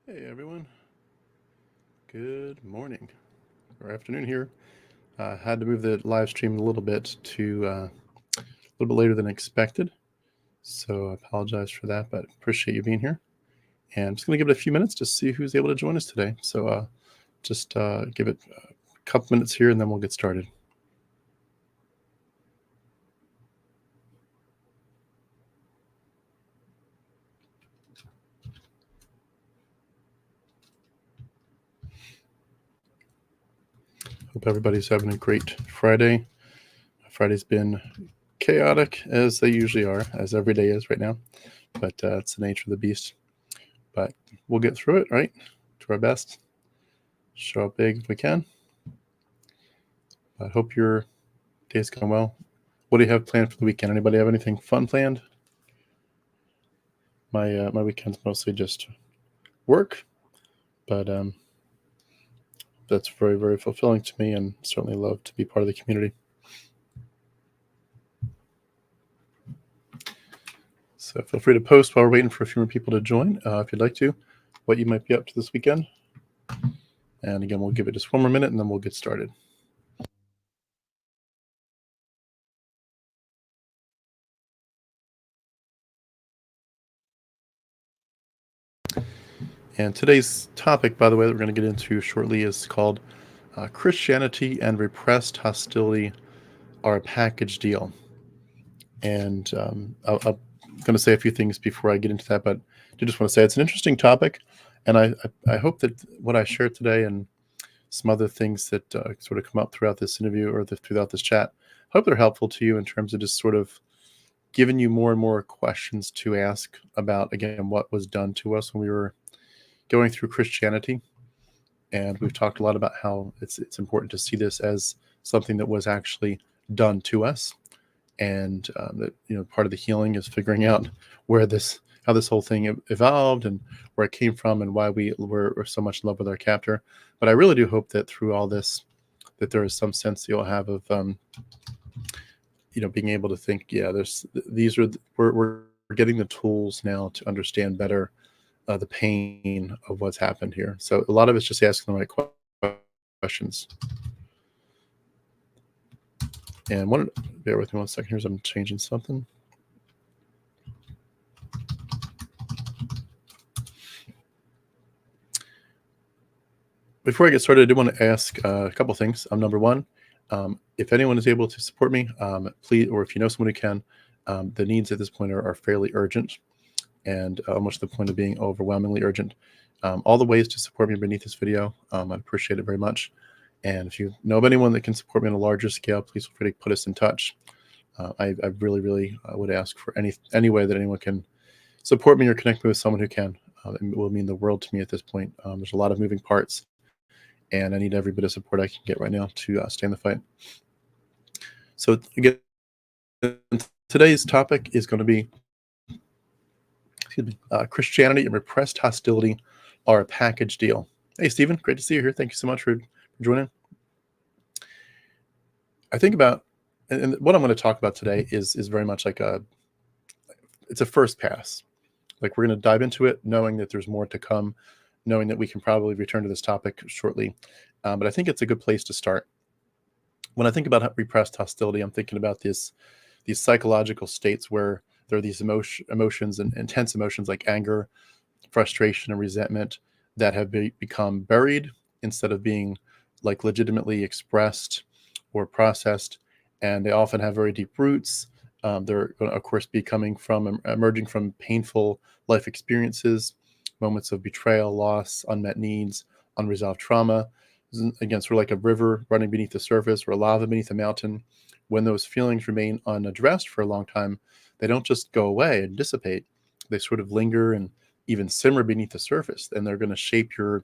Hey everyone, good morning or afternoon here. Had to move the live stream a little bit to a little bit later than expected, so I apologize for that, but appreciate you being here. And I'm just going to give it a few minutes to see who's able to join us today. So just give it a couple minutes here and then we'll get started. Hope everybody's having a great Friday. Friday's been chaotic as they usually are, as every day is right now, but it's the nature of the beast. But we'll get through it, right? Do our best. Show up big if we can. I hope your day's going well. What do you have planned for the weekend? Anybody have anything fun planned? My weekend's mostly just work, but that's very, very fulfilling to me, and certainly love to be part of the community. So feel free to post while we're waiting for a few more people to join, if you'd like to, what you might be up to this weekend. And again, we'll give it just one more minute and then we'll get started. And today's topic, by the way, that we're going to get into shortly is called Christianity and Repressed Hostility Are a Package Deal. And I'm going to say a few things before I get into that, but I just want to say it's an interesting topic. And I hope that what I share today and some other things that sort of come up throughout this interview or throughout this chat, I hope they're helpful to you in terms of just sort of giving you more and more questions to ask about, again, what was done to us when we were going through Christianity. And we've talked a lot about how it's important to see this as something that was actually done to us. And that, part of the healing is figuring out how this whole thing evolved and where it came from and why we were so much in love with our captor. But I really do hope that through all this, that there is some sense you'll have of, being able to think, we're getting the tools now to understand better the pain of what's happened here. So a lot of it's just asking the right questions. And bear with me 1 second here as I'm changing something. Before I get started, I do want to ask a couple things. Number one, if anyone is able to support me, please, or if you know someone who can, the needs at this point are fairly urgent and almost to the point of being overwhelmingly urgent. All the ways to support me are beneath this video. I'd appreciate it very much. And if you know of anyone that can support me on a larger scale, please feel free to put us in touch. I really, really would ask for any way that anyone can support me or connect me with someone who can. It will mean the world to me at this point. There's a lot of moving parts, and I need every bit of support I can get right now to stay in the fight. So again, today's topic is going to be, Christianity and repressed hostility are a package deal. Hey, Stephen, great to see you here. Thank you so much for joining. I think about, and what I'm going to talk about today is very much like it's a first pass. Like, we're going to dive into it knowing that there's more to come, knowing that we can probably return to this topic shortly. But I think it's a good place to start. When I think about repressed hostility, I'm thinking about these psychological states where there are these emotions and intense emotions like anger, frustration, and resentment that have become buried instead of being like legitimately expressed or processed. And they often have very deep roots. They're going to, of course, be emerging from painful life experiences, moments of betrayal, loss, unmet needs, unresolved trauma. Again, sort of like a river running beneath the surface or lava beneath a mountain. When those feelings remain unaddressed for a long time, they don't just go away and dissipate. They sort of linger and even simmer beneath the surface, and they're going to shape your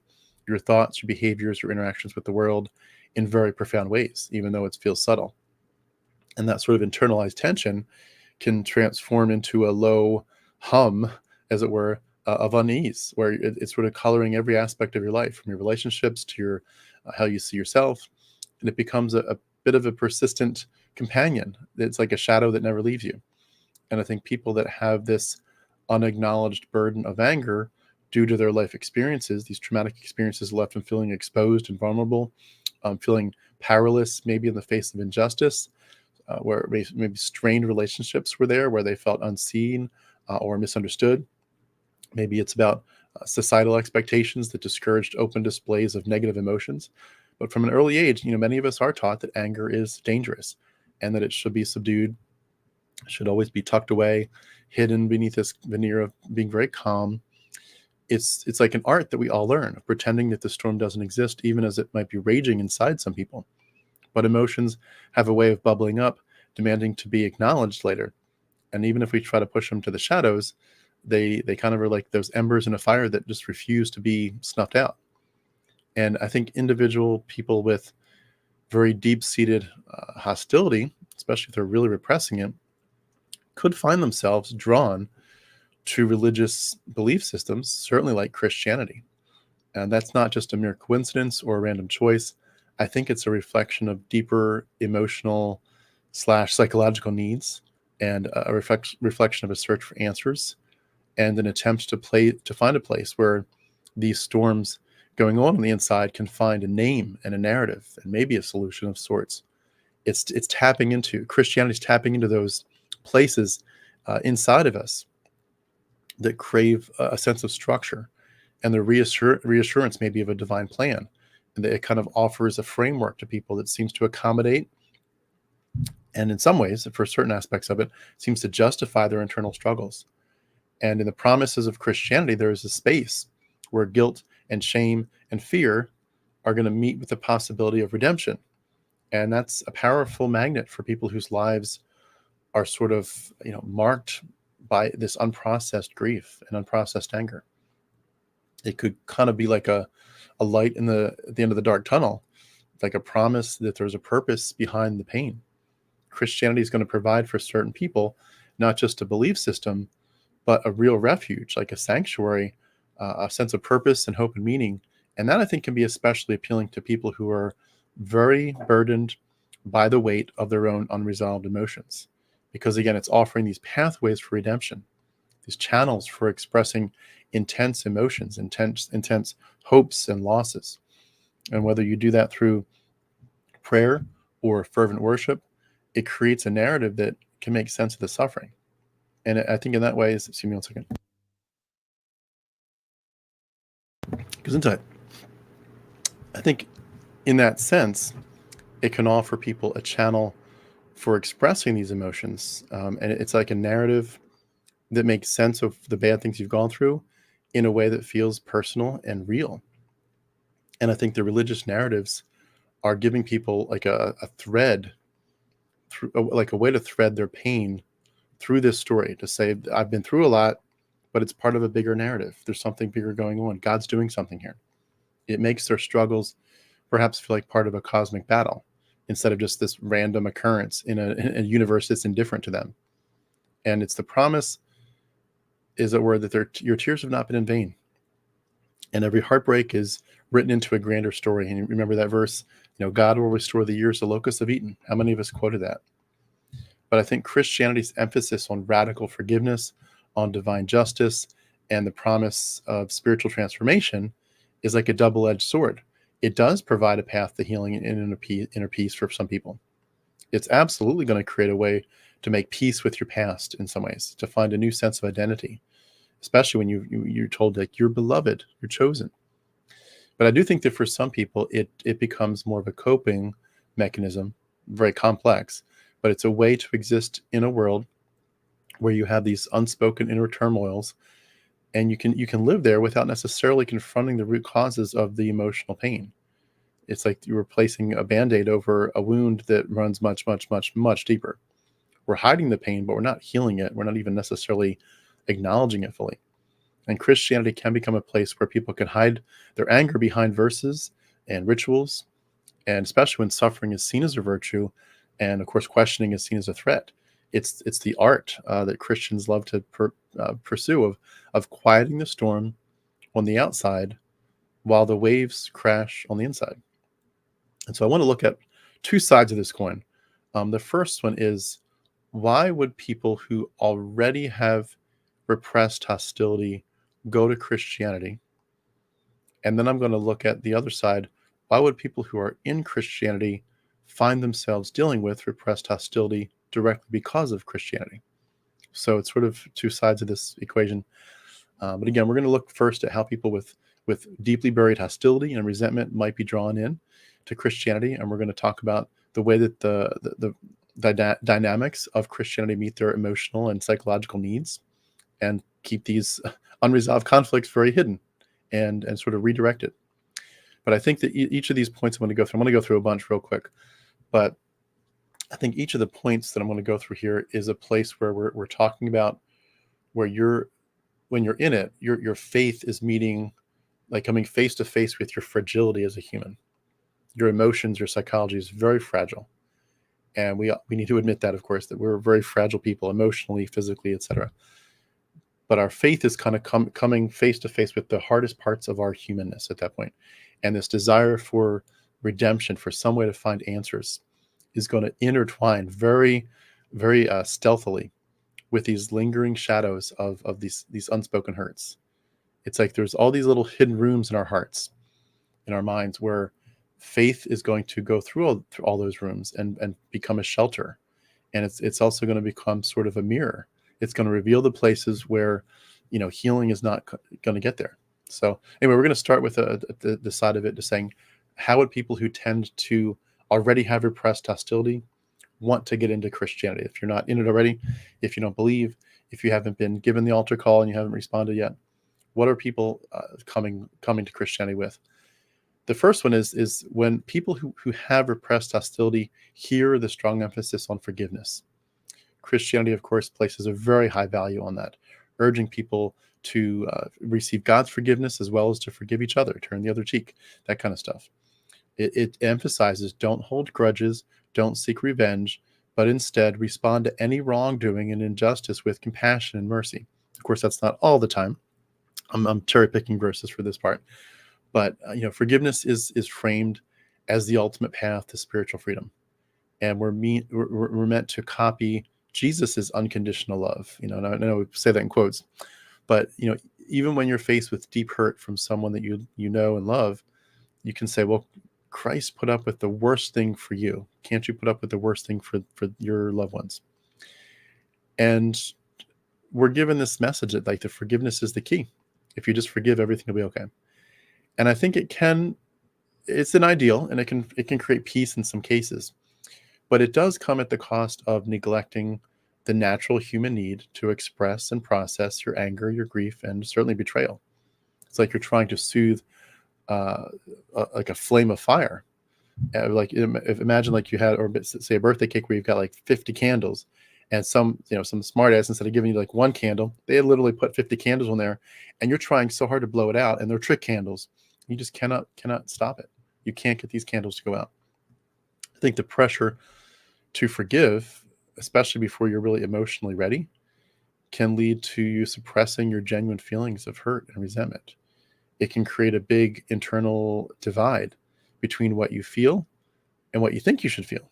thoughts, your behaviors, your interactions with the world in very profound ways, even though it feels subtle. And that sort of internalized tension can transform into a low hum, as it were, of unease, where it's sort of coloring every aspect of your life, from your relationships to your how you see yourself, and it becomes a bit of a persistent companion. It's like a shadow that never leaves you. And I think people that have this unacknowledged burden of anger due to their life experiences. These traumatic experiences left them feeling exposed and vulnerable, feeling powerless, maybe in the face of injustice, where maybe strained relationships were there, where they felt unseen or misunderstood. Maybe it's about societal expectations that discouraged open displays of negative emotions. But from an early age, many of us are taught that anger is dangerous and that it should be subdued, should always be tucked away, hidden beneath this veneer of being very calm. It's like an art that we all learn, of pretending that the storm doesn't exist, even as it might be raging inside some people. But emotions have a way of bubbling up, demanding to be acknowledged later. And even if we try to push them to the shadows, they kind of are like those embers in a fire that just refuse to be snuffed out. And I think individual people with very deep-seated hostility, especially if they're really repressing it, could find themselves drawn to religious belief systems, certainly like Christianity. And that's not just a mere coincidence or a random choice. I think it's a reflection of deeper emotional / psychological needs, and a reflection of a search for answers, and an attempt to find a place where these storms going on the inside can find a name and a narrative and maybe a solution of sorts. It's tapping into Christianity's tapping into those places inside of us that crave a sense of structure and the reassurance maybe of a divine plan, and that it kind of offers a framework to people that seems to accommodate, and in some ways, for certain aspects of it, seems to justify their internal struggles. And in the promises of Christianity, there is a space where guilt and shame and fear are going to meet with the possibility of redemption. And that's a powerful magnet for people whose lives are sort of, marked by this unprocessed grief and unprocessed anger. It could kind of be like a light at the end of the dark tunnel, like a promise that there's a purpose behind the pain. Christianity is going to provide for certain people, not just a belief system, but a real refuge, like a sanctuary, a sense of purpose and hope and meaning. And that, I think, can be especially appealing to people who are very burdened by the weight of their own unresolved emotions. Because again, it's offering these pathways for redemption, these channels for expressing intense emotions, intense hopes and losses. And whether you do that through prayer or fervent worship, it creates a narrative that can make sense of the suffering. And I think in that way, excuse me one second. Goes into it. I think in that sense, it can offer people a channel for expressing these emotions. And it's like a narrative that makes sense of the bad things you've gone through in a way that feels personal and real. And I think the religious narratives are giving people like a thread, like a way to thread their pain through this story, to say, I've been through a lot, but it's part of a bigger narrative. There's something bigger going on. God's doing something here. It makes their struggles perhaps feel like part of a cosmic battle instead of just this random occurrence in a universe that's indifferent to them. And it's the promise, is a word, that your tears have not been in vain. And every heartbreak is written into a grander story. And you remember that verse, God will restore the years the locusts have eaten. How many of us quoted that? But I think Christianity's emphasis on radical forgiveness, on divine justice, and the promise of spiritual transformation is like a double-edged sword. It does provide a path to healing and inner peace for some people. It's absolutely going to create a way to make peace with your past in some ways, to find a new sense of identity, especially when you're told that you're beloved, you're chosen. But I do think that for some people, it becomes more of a coping mechanism, very complex, but it's a way to exist in a world where you have these unspoken inner turmoils, and you can live there without necessarily confronting the root causes of the emotional pain. It's like you're placing a Band-Aid over a wound that runs much, much, much, much deeper. We're hiding the pain, but we're not healing it. We're not even necessarily acknowledging it fully. And Christianity can become a place where people can hide their anger behind verses and rituals, and especially when suffering is seen as a virtue, and of course questioning is seen as a threat. It's the art that Christians love to pursue of quieting the storm on the outside while the waves crash on the inside. And so I want to look at two sides of this coin. The first one is, why would people who already have repressed hostility go to Christianity, and then I'm going to look at the other side. Why would people who are in Christianity find themselves dealing with repressed hostility directly because of Christianity? So it's sort of two sides of this equation. But again, we're going to look first at how people with deeply buried hostility and resentment might be drawn in to Christianity, and we're going to talk about the way that the dynamics of Christianity meet their emotional and psychological needs, and keep these unresolved conflicts very hidden, and sort of redirect it. But I think that each of these points I'm going to go through a bunch real quick, but I think each of the points that I'm going to go through here is a place where we're talking about where when you're in it, your faith is meeting, like coming face to face with your fragility as a human. Your emotions, your psychology is very fragile. And we need to admit that, of course, that we're very fragile people, emotionally, physically, etc. But our faith is kind of coming face to face with the hardest parts of our humanness at that point. And this desire for redemption, for some way to find answers, is going to intertwine very, very stealthily with these lingering shadows of these unspoken hurts. It's like there's all these little hidden rooms in our hearts, in our minds, where faith is going to go through all those rooms and become a shelter. And it's also going to become sort of a mirror. It's going to reveal the places where, healing is not going to get there. So anyway, we're going to start with the side of it, just saying, how would people who tend to already have repressed hostility want to get into Christianity? If you're not in it already, if you don't believe, if you haven't been given the altar call and you haven't responded yet, what are people coming to Christianity with? The first one is when people who have repressed hostility hear the strong emphasis on forgiveness. Christianity, of course, places a very high value on that, urging people to receive God's forgiveness as well as to forgive each other, turn the other cheek, that kind of stuff. It emphasizes don't hold grudges, don't seek revenge, but instead respond to any wrongdoing and injustice with compassion and mercy. Of course, that's not all the time. I'm cherry picking verses for this part, but forgiveness is framed as the ultimate path to spiritual freedom, and we're meant to copy Jesus's unconditional love. And I know we say that in quotes, but even when you're faced with deep hurt from someone that you know and love, you can say, well, Christ put up with the worst thing for you. Can't you put up with the worst thing for your loved ones? And we're given this message that the forgiveness is the key. If you just forgive, everything will be okay. And I think it's an ideal, and it can create peace in some cases, but it does come at the cost of neglecting the natural human need to express and process your anger, your grief, and certainly betrayal. It's like you're trying to soothe like a flame of fire. Imagine like you had, or say a birthday cake where you've got like 50 candles, and some smart ass, instead of giving you like one candle, they literally put 50 candles on there, and you're trying so hard to blow it out, and they're trick candles. You just cannot stop it. You can't get these candles to go out. I think the pressure to forgive, especially before you're really emotionally ready, can lead to you suppressing your genuine feelings of hurt and resentment. It can create a big internal divide between what you feel and what you think you should feel.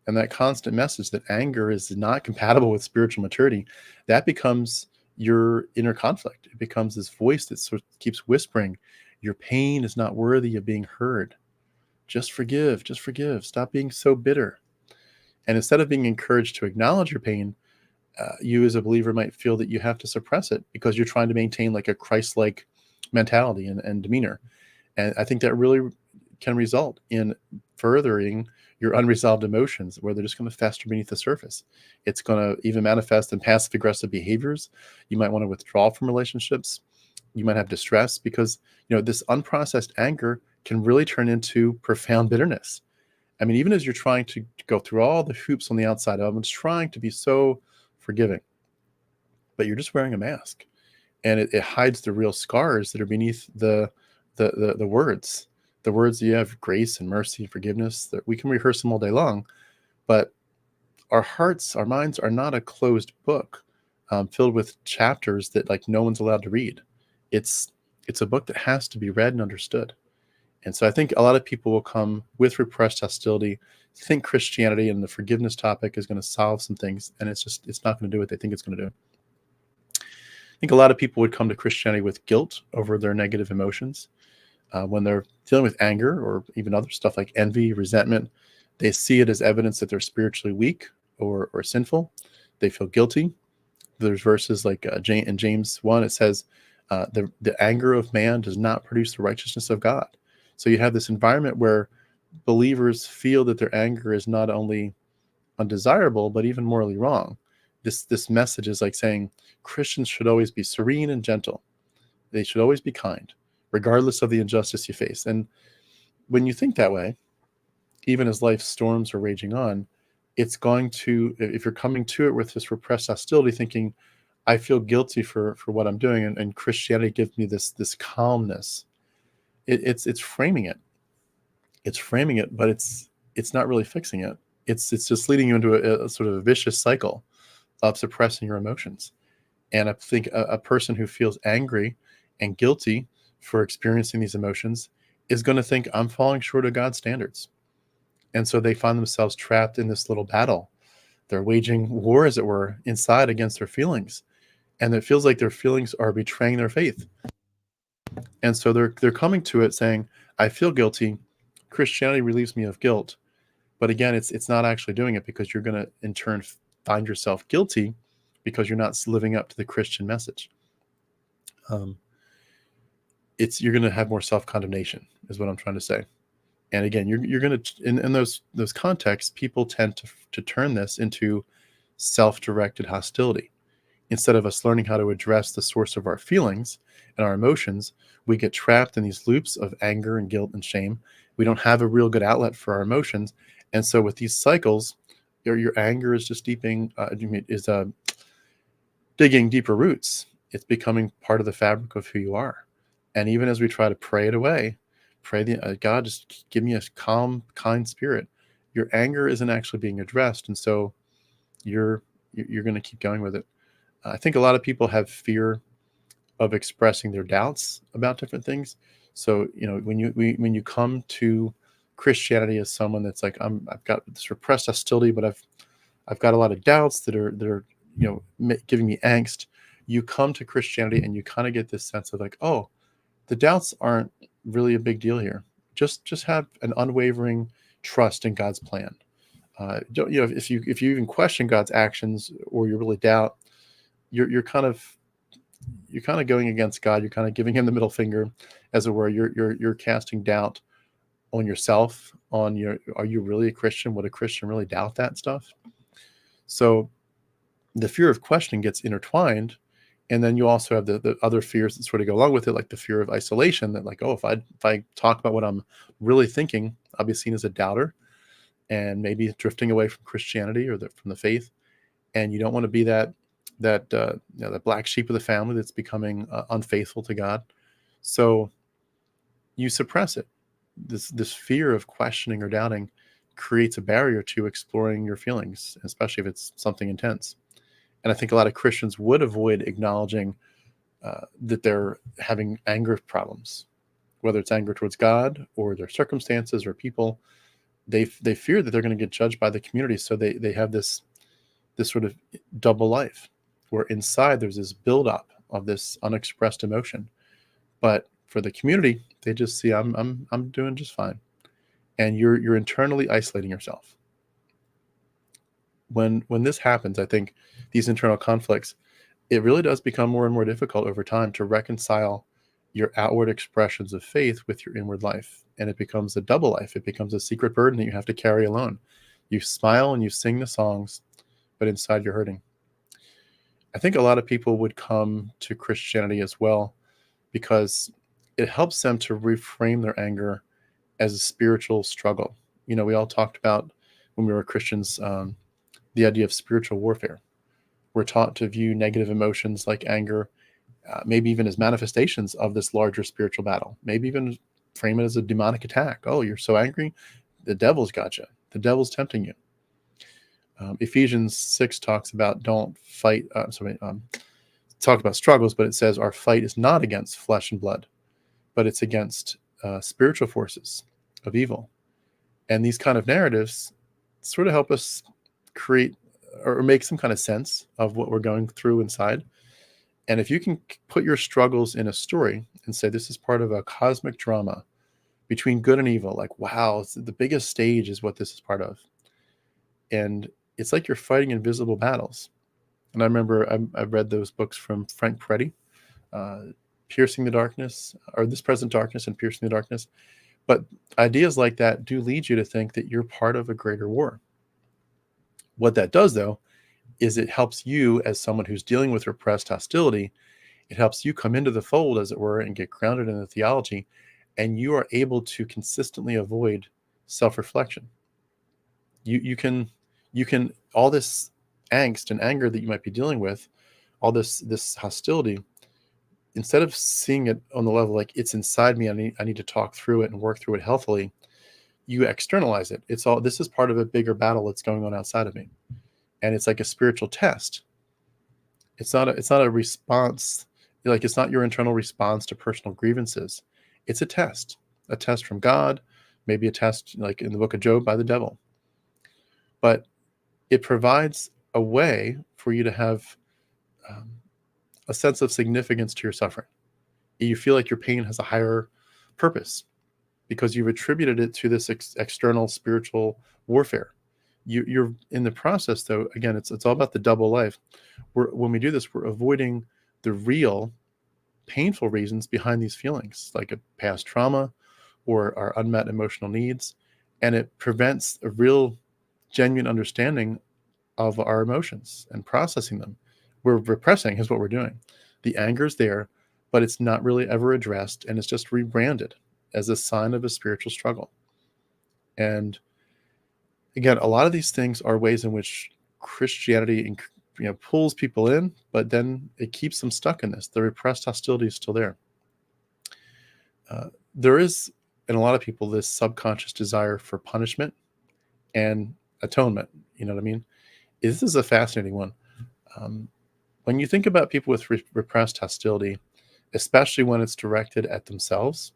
And that constant message that anger is not compatible with spiritual maturity, that becomes your inner conflict. It becomes this voice that sort of keeps whispering, your pain is not worthy of being heard. Just forgive, stop being so bitter. And instead of being encouraged to acknowledge your pain, you as a believer might feel that you have to suppress it because you're trying to maintain like a Christ-like mentality and demeanor. And I think that really can result in furthering your unresolved emotions, where they're just going to fester beneath the surface. It's going to even manifest in passive aggressive behaviors. You might want to withdraw from relationships. You might have distress because this unprocessed anger can really turn into profound bitterness. I mean, even as you're trying to go through all the hoops on the outside of it's trying to be so forgiving, but you're just wearing a mask, and it hides the real scars that are beneath the words. The words you have, grace and mercy and forgiveness, that we can rehearse them all day long, but our hearts, our minds are not a closed book filled with chapters that like no one's allowed to read. It's a book that has to be read and understood. And so I think a lot of people will come with repressed hostility, think Christianity and the forgiveness topic is going to solve some things, and it's not going to do what they think it's going to do. think a lot of people would come to Christianity with guilt over their negative emotions. When they're dealing with anger or even other stuff like envy, resentment, they see it as evidence that they're spiritually weak or sinful. They feel guilty. There's verses like in James 1, it says, the anger of man does not produce the righteousness of God. So you have this environment where believers feel that their anger is not only undesirable, but even morally wrong. This message is like saying Christians should always be serene and gentle. They should always be kind, regardless of the injustice you face. And when you think that way, even as life's storms are raging on, it's going to, if you're coming to it with this repressed hostility, thinking, I feel guilty for what I'm doing, and Christianity gives me this calmness. It's framing it. It's framing it, but it's not really fixing it. It's just leading you into a sort of a vicious cycle of suppressing your emotions. And I think a person who feels angry and guilty for experiencing these emotions is going to think, I'm falling short of God's standards. And so they find themselves trapped in this little battle. They're waging war, as it were, inside against their feelings. And it feels like their feelings are betraying their faith. And so they're coming to it saying, I feel guilty. Christianity relieves me of guilt. But again, it's not actually doing it, because you're going to, in turn, find yourself guilty because you're not living up to the Christian message. You're going to have more self-condemnation, is what I'm trying to say. And again, you're going to, in those contexts, people tend to turn this into self-directed hostility. Instead of us learning how to address the source of our feelings and our emotions, we get trapped in these loops of anger and guilt and shame. We don't have a real good outlet for our emotions. And so with these cycles, your anger is just digging deeper roots. It's becoming part of the fabric of who you are. And even as we try to pray it away, God, just give me a calm, kind spirit. Your anger isn't actually being addressed. And so you're going to keep going with it. I think a lot of people have fear of expressing their doubts about different things. So, when you come to Christianity as someone that's like, I've got this repressed hostility, but I've got a lot of doubts that are giving me angst. You come to Christianity and you kind of get this sense of like, oh, the doubts aren't really a big deal here. Just have an unwavering trust in God's plan. If you even question God's actions, or you really doubt, you're kind of going against God. You're kind of giving him the middle finger, as it were. You're casting doubt on yourself, are you really a Christian? Would a Christian really doubt that stuff? So the fear of questioning gets intertwined. And then you also have the other fears that sort of go along with it, like the fear of isolation, that like, oh, if I talk about what I'm really thinking, I'll be seen as a doubter and maybe drifting away from Christianity or from the faith. And you don't want to be that the black sheep of the family that's becoming unfaithful to God. So you suppress it. This fear of questioning or doubting creates a barrier to exploring your feelings, especially if it's something intense. And I think a lot of Christians would avoid acknowledging that they're having anger problems, whether it's anger towards God or their circumstances or people. They fear that they're going to get judged by the community, so they have this sort of double life, where inside there's this buildup of this unexpressed emotion, but for the community, they just see I'm doing just fine, and you're internally isolating yourself. When this happens, I think these internal conflicts, it really does become more and more difficult over time to reconcile your outward expressions of faith with your inward life. And it becomes a double life. It becomes a secret burden that you have to carry alone. You smile and you sing the songs, but inside you're hurting. I think a lot of people would come to Christianity as well because it helps them to reframe their anger as a spiritual struggle. We all talked about when we were Christians, the idea of spiritual warfare. We're taught to view negative emotions like anger, maybe even as manifestations of this larger spiritual battle. Maybe even frame it as a demonic attack. Oh, you're so angry, the devil's got you. The devil's tempting you. Ephesians 6 talks about don't fight. Talk about struggles, but it says our fight is not against flesh and blood, but it's against spiritual forces of evil. And these kind of narratives sort of help us create or make some kind of sense of what we're going through inside. And if you can put your struggles in a story and say, this is part of a cosmic drama between good and evil, like, wow, the biggest stage is what this is part of. And it's like you're fighting invisible battles. And I remember I've read those books from Frank Peretti, Piercing the Darkness, or This Present Darkness and Piercing the Darkness. But ideas like that do lead you to think that you're part of a greater war. What that does, though, is it helps you, as someone who's dealing with repressed hostility, it helps you come into the fold, as it were, and get grounded in the theology, and you are able to consistently avoid self-reflection. You can all this angst and anger that you might be dealing with, all this hostility, instead of seeing it on the level like it's inside me, I need to talk through it and work through it healthily, you externalize it. This is part of a bigger battle that's going on outside of me. And it's like a spiritual test. It's not a response, like it's not your internal response to personal grievances. It's a test from God, maybe a test like in the book of Job by the devil. But it provides a way for you to have a sense of significance to your suffering. You feel like your pain has a higher purpose because you've attributed it to this external spiritual warfare. You're in the process, though. Again, it's all about the double life. When we do this, we're avoiding the real painful reasons behind these feelings, like a past trauma or our unmet emotional needs, and it prevents a real, genuine understanding of our emotions and processing them. We're repressing is what we're doing. The anger's there, but it's not really ever addressed, and it's just rebranded as a sign of a spiritual struggle. And again, a lot of these things are ways in which Christianity, pulls people in, but then it keeps them stuck in this. The repressed hostility is still there. There is, in a lot of people, this subconscious desire for punishment and atonement. You know what I mean? This is a fascinating one. When you think about people with repressed hostility, especially when it's directed at themselves,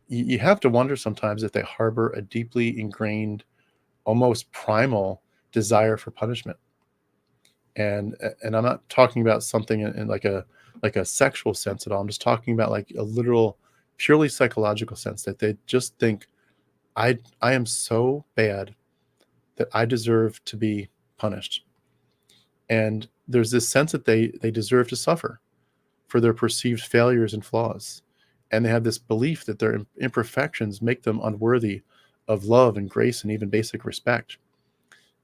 you have to wonder sometimes if they harbor a deeply ingrained, almost primal desire for punishment. And I'm not talking about something in like a sexual sense at all. I'm just talking about like a literal, purely psychological sense that they just think, I am so bad that I deserve to be punished. And there's this sense that they deserve to suffer for their perceived failures and flaws. And they have this belief that their imperfections make them unworthy of love and grace and even basic respect.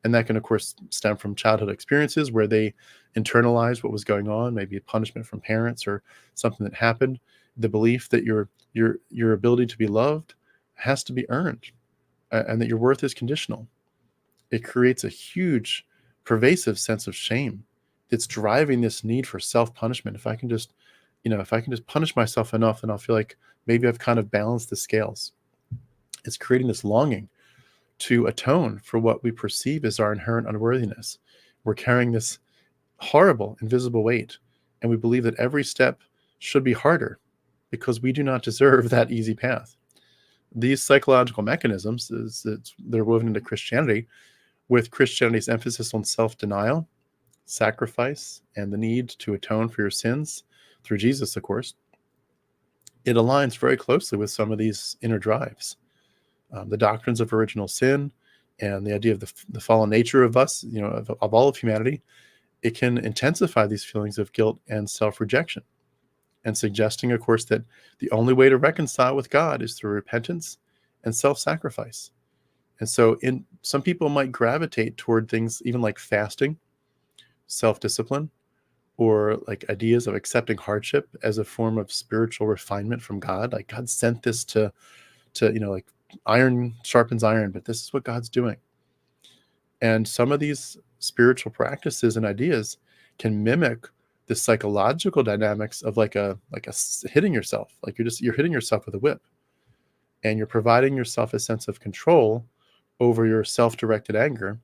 And that can, of course, stem from childhood experiences where they internalize what was going on, maybe a punishment from parents or something that happened. The belief that your ability to be loved has to be earned, and that your worth is conditional. It creates a huge, pervasive sense of shame that's driving this need for self-punishment. If I can just punish myself enough, then I'll feel like maybe I've kind of balanced the scales. It's creating this longing to atone for what we perceive as our inherent unworthiness. We're carrying this horrible, invisible weight, and we believe that every step should be harder because we do not deserve that easy path. These psychological mechanisms, they're woven into Christianity, with Christianity's emphasis on self-denial, sacrifice, and the need to atone for your sins through Jesus, of course. It aligns very closely with some of these inner drives. The doctrines of original sin and the idea of the fallen nature of us, of all of humanity, it can intensify these feelings of guilt and self-rejection, and suggesting, of course, that the only way to reconcile with God is through repentance and self-sacrifice. And so some people might gravitate toward things even like fasting, self-discipline, or like ideas of accepting hardship as a form of spiritual refinement from God. Like God sent this to like iron sharpens iron, but this is what God's doing. And some of these spiritual practices and ideas can mimic the psychological dynamics of like a hitting yourself. Like you're hitting yourself with a whip, and you're providing yourself a sense of control over your self-directed anger.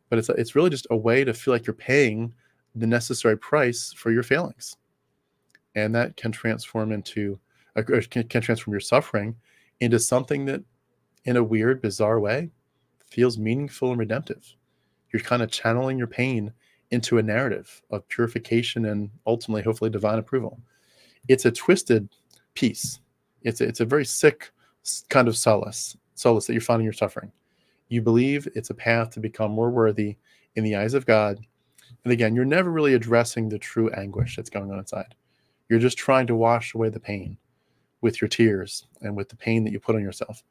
But it's really just a way to feel like you're paying the necessary price for your failings. And that can transform transform your suffering into something that, in a weird, bizarre way, feels meaningful and redemptive. You're kind of channeling your pain into a narrative of purification and ultimately, hopefully, divine approval. It's a twisted peace. It's a very sick kind of solace that you're finding your suffering. You believe it's a path to become more worthy in the eyes of God. And again, you're never really addressing the true anguish that's going on inside. You're just trying to wash away the pain with your tears and with the pain that you put on yourself.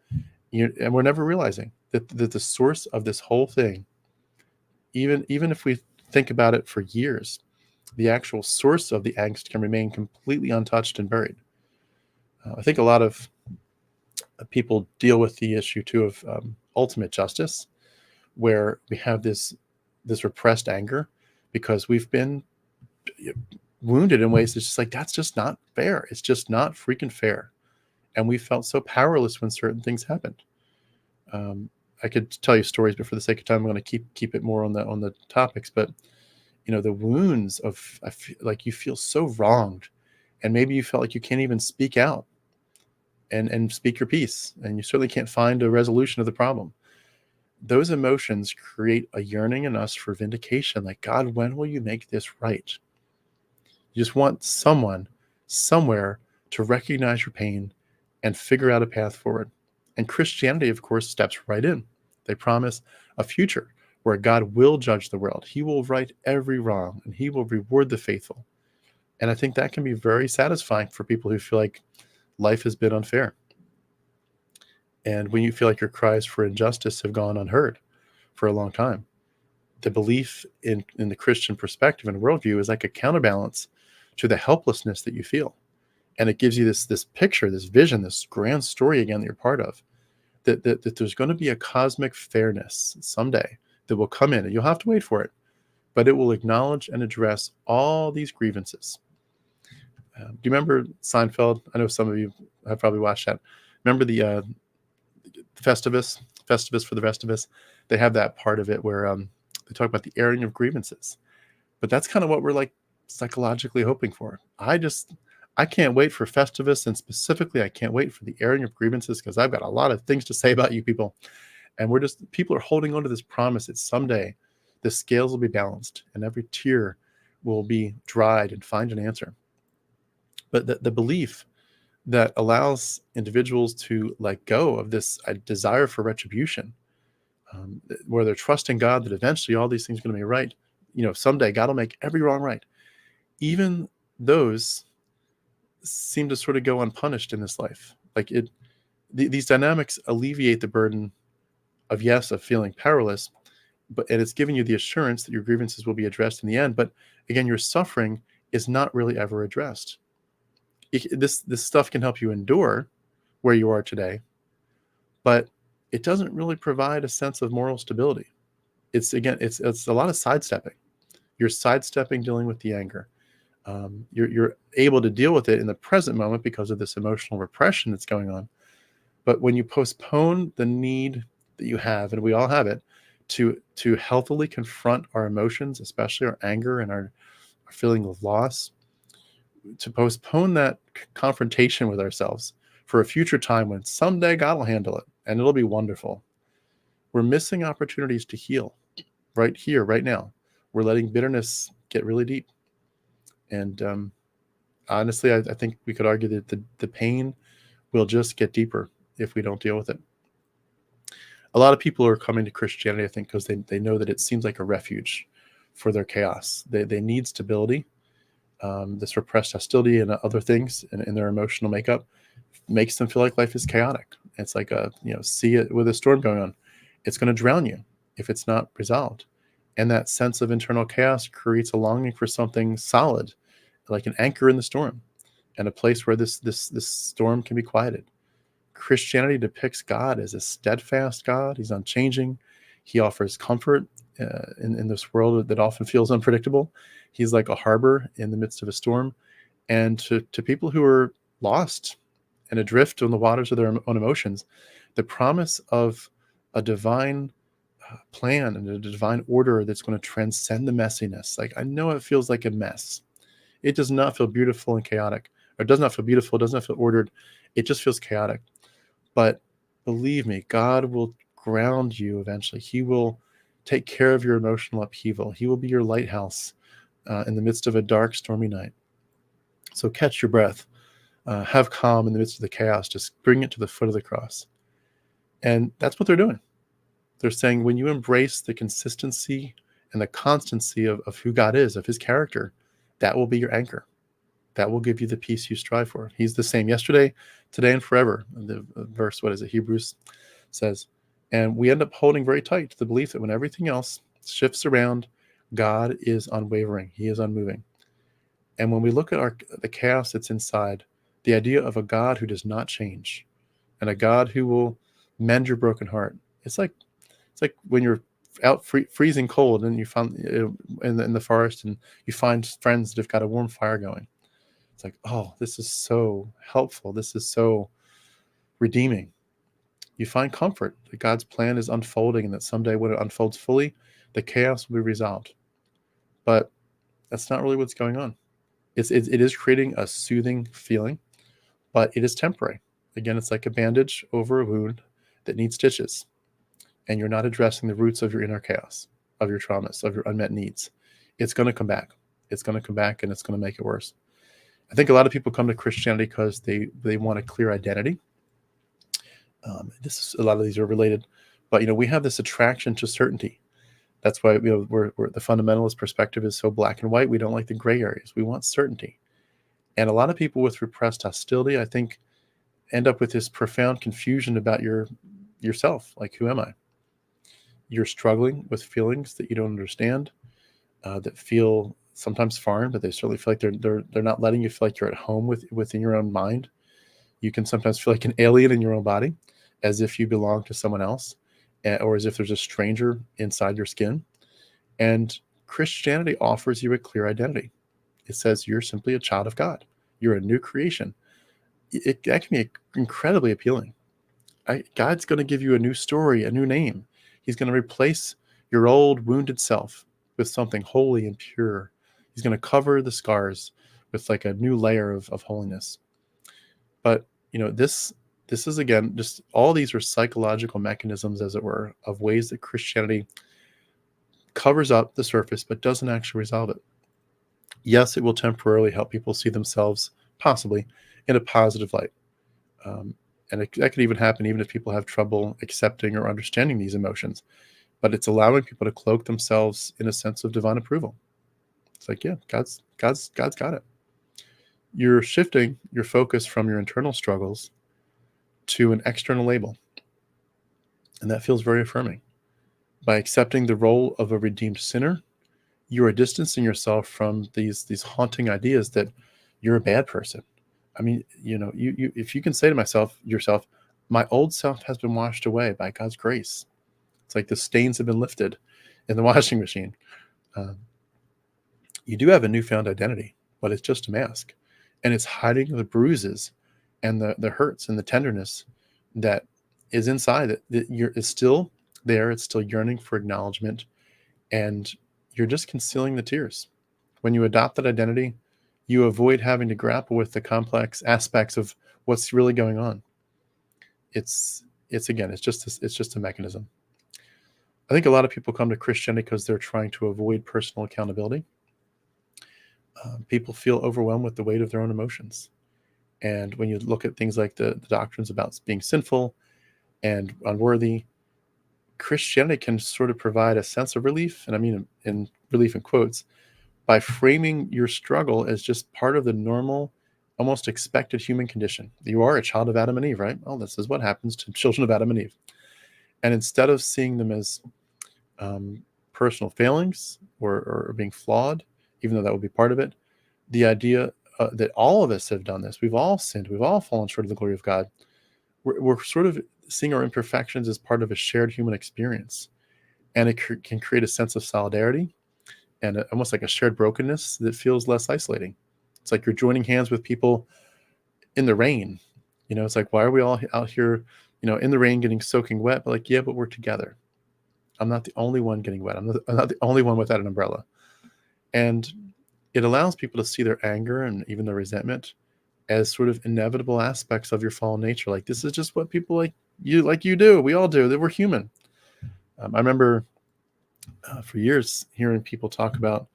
And we're never realizing that the source of this whole thing, even if we think about it for years, the actual source of the angst can remain completely untouched and buried. I think a lot of people deal with the issue too of ultimate justice, where we have this repressed anger because we've been wounded in ways that's just like, that's just not fair. It's just not freaking fair. And we felt so powerless when certain things happened. I could tell you stories, but for the sake of time, I'm going to keep it more on the topics. But the wounds of, like, you feel so wronged, and maybe you felt like you can't even speak out and speak your piece, and you certainly can't find a resolution of the problem. Those emotions create a yearning in us for vindication. Like, God, when will you make this right? You just want someone somewhere to recognize your pain and figure out a path forward. And Christianity, of course, steps right in. They promise a future where God will judge the world. He will right every wrong, and he will reward the faithful. And I think that can be very satisfying for people who feel like life has been unfair. And when you feel like your cries for injustice have gone unheard for a long time, the belief in the Christian perspective and worldview is like a counterbalance to the helplessness that you feel. And it gives you this picture, this vision, this grand story again that you're part of, that there's going to be a cosmic fairness someday that will come in, and you'll have to wait for it, but it will acknowledge and address all these grievances. Do you remember Seinfeld? I know some of you have probably watched that. Remember the Festivus for the rest of us? They have that part of it where they talk about the airing of grievances. But that's kind of what we're like psychologically hoping for. I can't wait for Festivus, and specifically I can't wait for the airing of grievances, because I've got a lot of things to say about you people. And people are holding on to this promise that someday the scales will be balanced and every tear will be dried and find an answer. But the belief that allows individuals to let go of this desire for retribution, where they're trusting God that eventually all these things are going to be right. Someday God will make every wrong right. Even those seem to sort of go unpunished in this life. Like these dynamics alleviate the burden of feeling powerless, and it's giving you the assurance that your grievances will be addressed in the end. But again, your suffering is not really ever addressed. This stuff can help you endure where you are today, but it doesn't really provide a sense of moral stability. It's a lot of sidestepping. You're sidestepping dealing with the anger. You're able to deal with it in the present moment because of this emotional repression that's going on. But when you postpone the need that you have, and we all have it, to healthily confront our emotions, especially our anger and our feeling of loss, to postpone that confrontation with ourselves for a future time when someday God will handle it and it'll be wonderful, we're missing opportunities to heal right here, right now. We're letting bitterness get really deep. And honestly, I think we could argue that the pain will just get deeper if we don't deal with it. A lot of people are coming to Christianity, I think, because they know that it seems like a refuge for their chaos. They need stability. This repressed hostility and other things in their emotional makeup makes them feel like life is chaotic. It's like see it with a storm going on. It's going to drown you if it's not resolved. And that sense of internal chaos creates a longing for something solid, like an anchor in the storm, and a place where this storm can be quieted. Christianity depicts God as a steadfast God. He's unchanging. He offers comfort in this world that often feels unpredictable. He's like a harbor in the midst of a storm. And to people who are lost and adrift on the waters of their own emotions, the promise of a divine plan and a divine order that's going to transcend the messiness. Like, I know it feels like a mess. It does not feel beautiful and chaotic, or it does not feel beautiful. It does not feel ordered. It just feels chaotic. But believe me, God will ground you eventually. He will take care of your emotional upheaval. He will be your lighthouse in the midst of a dark, stormy night. So catch your breath, have calm in the midst of the chaos, just bring it to the foot of the cross. And that's what they're doing. They're saying when you embrace the consistency and the constancy of who God is, of his character, that will be your anchor. That will give you the peace you strive for. He's the same yesterday, today, and forever. The verse, what is it? Hebrews says. And we end up holding very tight to the belief that when everything else shifts around, God is unwavering. He is unmoving. And when we look at the chaos that's inside, the idea of a God who does not change and a God who will mend your broken heart, it's like when you're out freezing cold and you found in the forest and you find friends that have got a warm fire going. It's like, oh, this is so helpful. This is so redeeming. You find comfort that God's plan is unfolding and that someday when it unfolds fully, the chaos will be resolved. But that's not really what's going on. It is creating a soothing feeling, but it is temporary. Again, it's like a bandage over a wound that needs stitches. And you're not addressing the roots of your inner chaos, of your traumas, of your unmet needs. It's going to come back. It's going to come back and it's going to make it worse. I think a lot of people come to Christianity because they want a clear identity. A lot of these are related, but we have this attraction to certainty. That's why we're the fundamentalist perspective is so black and white. We don't like the gray areas. We want certainty. And a lot of people with repressed hostility, I think, end up with this profound confusion about yourself. Like, who am I? You're struggling with feelings that you don't understand, that feel sometimes foreign, but they certainly feel like they're not letting you feel like you're at home within your own mind. You can sometimes feel like an alien in your own body, as if you belong to someone else, or as if there's a stranger inside your skin. And Christianity offers you a clear identity. It says you're simply a child of God. You're a new creation. That can be incredibly appealing. God's going to give you a new story, a new name. He's going to replace your old wounded self with something holy and pure. He's going to cover the scars with like a new layer of holiness. But, this is, again, just all these are psychological mechanisms, as it were, of ways that Christianity covers up the surface but doesn't actually resolve it. Yes, it will temporarily help people see themselves possibly in a positive light. And that could even happen even if people have trouble accepting or understanding these emotions. But it's allowing people to cloak themselves in a sense of divine approval. It's like, yeah, God's got it. You're shifting your focus from your internal struggles to an external label. And that feels very affirming. By accepting the role of a redeemed sinner, you are distancing yourself from these haunting ideas that you're a bad person. I mean, you if you can say to yourself, my old self has been washed away by God's grace. It's like the stains have been lifted in the washing machine. You do have a newfound identity, but it's just a mask. And it's hiding the bruises and the hurts and the tenderness that is inside it. It's still there. It's still yearning for acknowledgement. And you're just concealing the tears. When you adopt that identity, you avoid having to grapple with the complex aspects of what's really going on. It's just a mechanism. I think a lot of people come to Christianity because they're trying to avoid personal accountability. People feel overwhelmed with the weight of their own emotions. And when you look at things like the doctrines about being sinful and unworthy, Christianity can sort of provide a sense of relief, and I mean in relief in quotes, by framing your struggle as just part of the normal, almost expected human condition. You are a child of Adam and Eve, right? Well, this is what happens to children of Adam and Eve. And instead of seeing them as personal failings or being flawed, even though that would be part of it, the idea that all of us have done this, we've all sinned, we've all fallen short of the glory of God. We're sort of seeing our imperfections as part of a shared human experience. And it can create a sense of solidarity and almost like a shared brokenness that feels less isolating. It's like you're joining hands with people in the rain. It's like, why are we all out here, in the rain getting soaking wet? But like, yeah, but we're together. I'm not the only one getting wet. I'm not the only one without an umbrella. And it allows people to see their anger and even their resentment as sort of inevitable aspects of your fallen nature. Like, this is just what people like you do. We all do. That we're human. I remember For years, hearing people talk about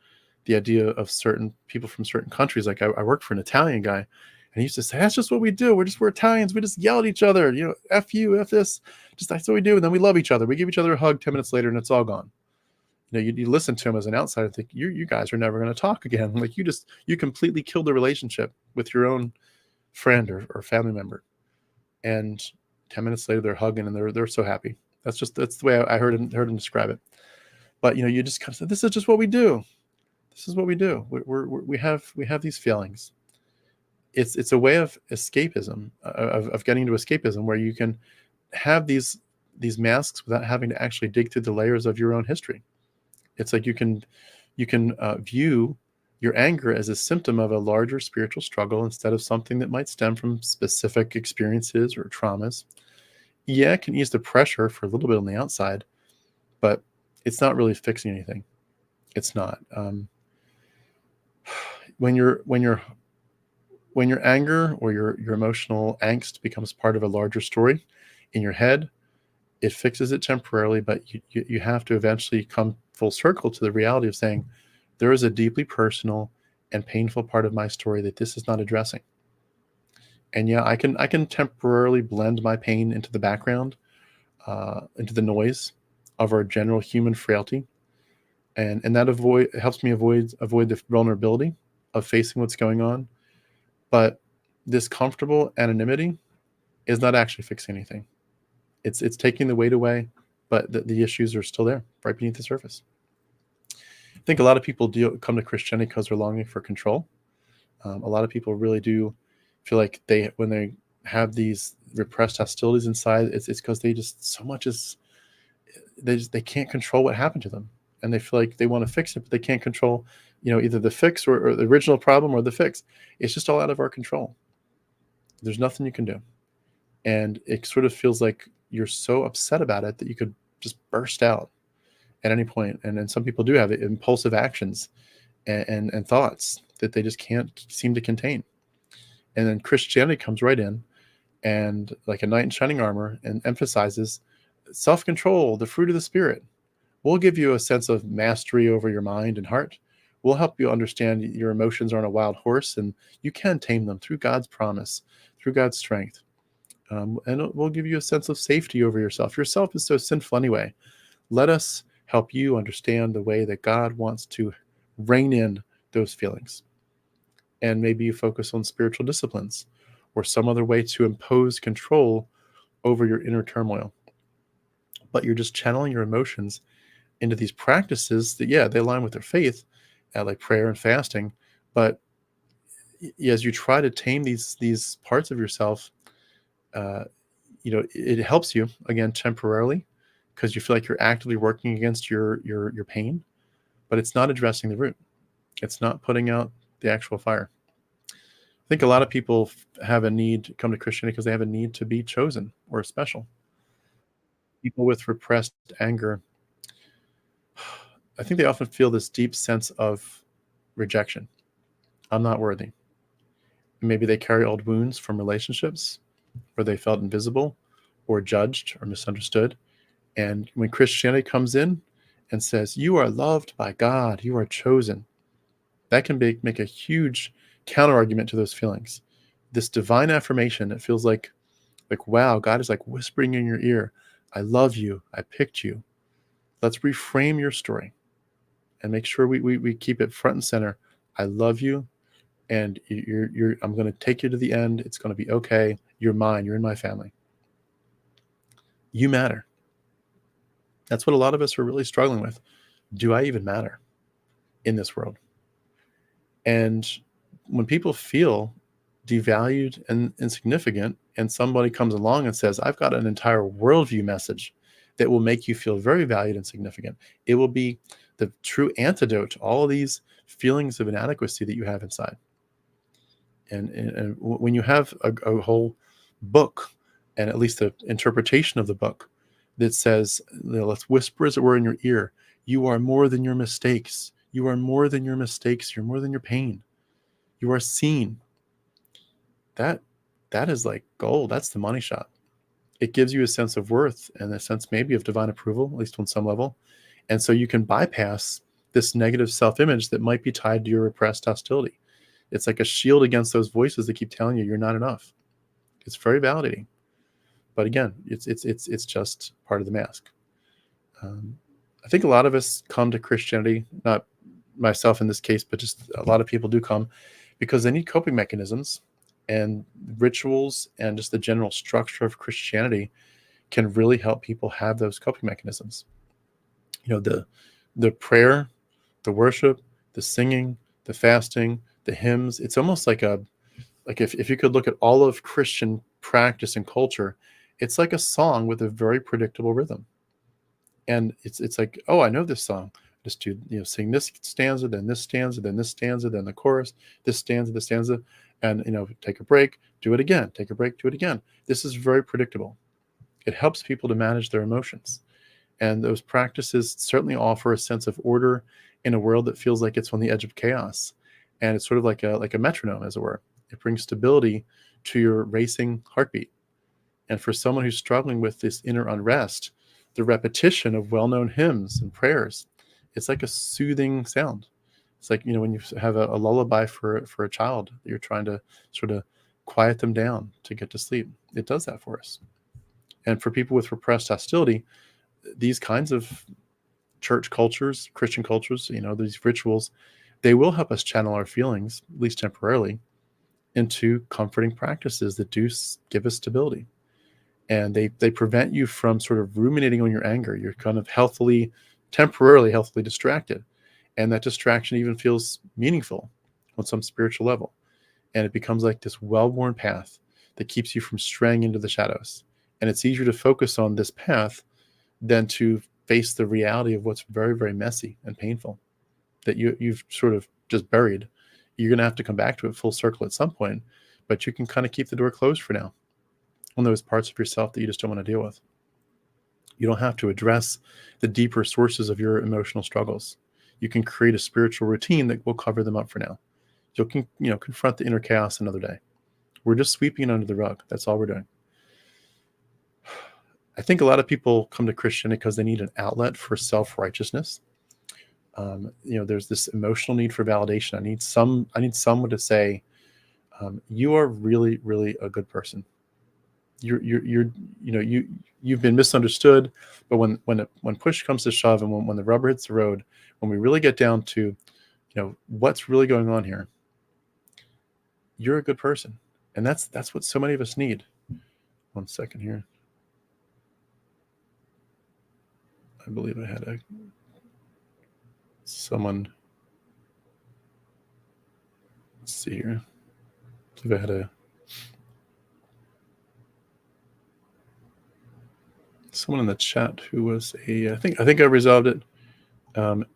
the idea of certain people from certain countries. Like I worked for an Italian guy, and he used to say, "That's just what we do. We're Italians. We just yell at each other. F you, f this. Just that's what we do. And then we love each other. We give each other a hug 10 minutes later, and it's all gone." You listen to him as an outsider and think you guys are never going to talk again. Like you completely killed the relationship with your own friend or family member, and 10 minutes later they're hugging and they're so happy. That's the way I heard him describe it. But you just kind of say, this is just what we do. This is what we do. We have these feelings. It's a way of escapism, of getting into escapism, where you can have these masks without having to actually dig through the layers of your own history. It's like you can view your anger as a symptom of a larger spiritual struggle instead of something that might stem from specific experiences or traumas. Yeah, it can ease the pressure for a little bit on the outside, but it's not really fixing anything. It's not. When your anger or your emotional angst becomes part of a larger story in your head, it fixes it temporarily, but you have to eventually come full circle to the reality of saying, there is a deeply personal and painful part of my story that this is not addressing. And yeah, I can temporarily blend my pain into the background, into the noise of our general human frailty, and that helps me avoid the vulnerability of facing what's going on. But this comfortable anonymity is not actually fixing anything. It's taking the weight away, but the issues are still there, right beneath the surface. I think a lot of people come to Christianity because they're longing for control. A lot of people really do feel like when they have these repressed hostilities inside, it's because they just so much is they can't control what happened to them, and they feel like they want to fix it, but they can't control either the fix or the original problem or the fix. It's just all out of our control. There's nothing you can do, and it sort of feels like you're so upset about it that you could just burst out at any point. And then some people do have impulsive actions and thoughts that they just can't seem to contain. And then Christianity comes right in and, like a knight in shining armor, and emphasizes self-control, the fruit of the spirit. We'll give you a sense of mastery over your mind and heart. We'll help you understand your emotions aren't a wild horse, and you can tame them through God's promise, through God's strength. And we'll give you a sense of safety over yourself. Yourself is so sinful anyway. Let us help you understand the way that God wants to rein in those feelings. And maybe you focus on spiritual disciplines or some other way to impose control over your inner turmoil. But you're just channeling your emotions into these practices that, yeah, they align with their faith, like prayer and fasting. But as you try to tame these parts of yourself, it helps you, again, temporarily, because you feel like you're actively working against your pain, but it's not addressing the root. It's not putting out the actual fire. I think a lot of people have a need to come to Christianity because they have a need to be chosen or special. People with repressed anger, I think they often feel this deep sense of rejection. I'm not worthy. Maybe they carry old wounds from relationships where they felt invisible or judged or misunderstood. And when Christianity comes in and says, you are loved by God, you are chosen, that can make a huge counter-argument to those feelings. This divine affirmation, it feels like, wow, God is like whispering in your ear, I love you, I picked you. Let's reframe your story and make sure we keep it front and center. I love you, and I'm going to take you to the end. It's going to be okay. You're mine. You're in my family. You matter. That's what a lot of us are really struggling with. Do I even matter in this world? And when people feel devalued and insignificant, and somebody comes along and says, I've got an entire worldview message that will make you feel very valued and significant, it will be the true antidote to all of these feelings of inadequacy that you have inside. And when you have a whole book, and at least the interpretation of the book, that says, let's whisper as it were in your ear, you are more than your mistakes. You are more than your mistakes. You're more than your pain. You are seen. That is like gold. That's the money shot. It gives you a sense of worth and a sense maybe of divine approval, at least on some level. And so you can bypass this negative self-image that might be tied to your repressed hostility. It's like a shield against those voices that keep telling you you're not enough. It's very validating. But again, it's just part of the mask. I think a lot of us come to Christianity, not myself in this case, but just a lot of people do come because they need coping mechanisms, and rituals and just the general structure of Christianity can really help people have those coping mechanisms. The prayer, the worship, the singing, the fasting, the hymns. It's almost like if you could look at all of Christian practice and culture, it's like a song with a very predictable rhythm. And it's like, oh, I know this song. Just do, sing this stanza, then this stanza, then this stanza, then the chorus, this stanza, and take a break, do it again, take a break, do it again. This is very predictable. It helps people to manage their emotions. And those practices certainly offer a sense of order in a world that feels like it's on the edge of chaos. And it's sort of like a metronome, as it were. It brings stability to your racing heartbeat. And for someone who's struggling with this inner unrest, the repetition of well-known hymns and prayers, it's like a soothing sound. It's like, when you have a lullaby for a child that you're trying to sort of quiet them down to get to sleep. It does that for us. And for people with repressed hostility, these kinds of church cultures, Christian cultures, these rituals, they will help us channel our feelings, at least temporarily, into comforting practices that do give us stability. And they prevent you from sort of ruminating on your anger. You're kind of temporarily healthily distracted. And that distraction even feels meaningful on some spiritual level. And it becomes like this well-worn path that keeps you from straying into the shadows. And it's easier to focus on this path than to face the reality of what's very, very messy and painful that you've sort of just buried. You're going to have to come back to it full circle at some point, but you can kind of keep the door closed for now on those parts of yourself that you just don't want to deal with. You don't have to address the deeper sources of your emotional struggles. You can create a spiritual routine that will cover them up for now. You'll confront the inner chaos another day. We're just sweeping it under the rug. That's all we're doing. I think a lot of people come to Christianity because they need an outlet for self-righteousness. There's this emotional need for validation. I need someone to say, you are really, really a good person. You've been misunderstood, but when push comes to shove, and when the rubber hits the road, when we really get down to, what's really going on here, you're a good person. And that's what so many of us need. One second here. I believe I had someone. Let's see here. I believe I had someone in the chat who was I think I resolved it.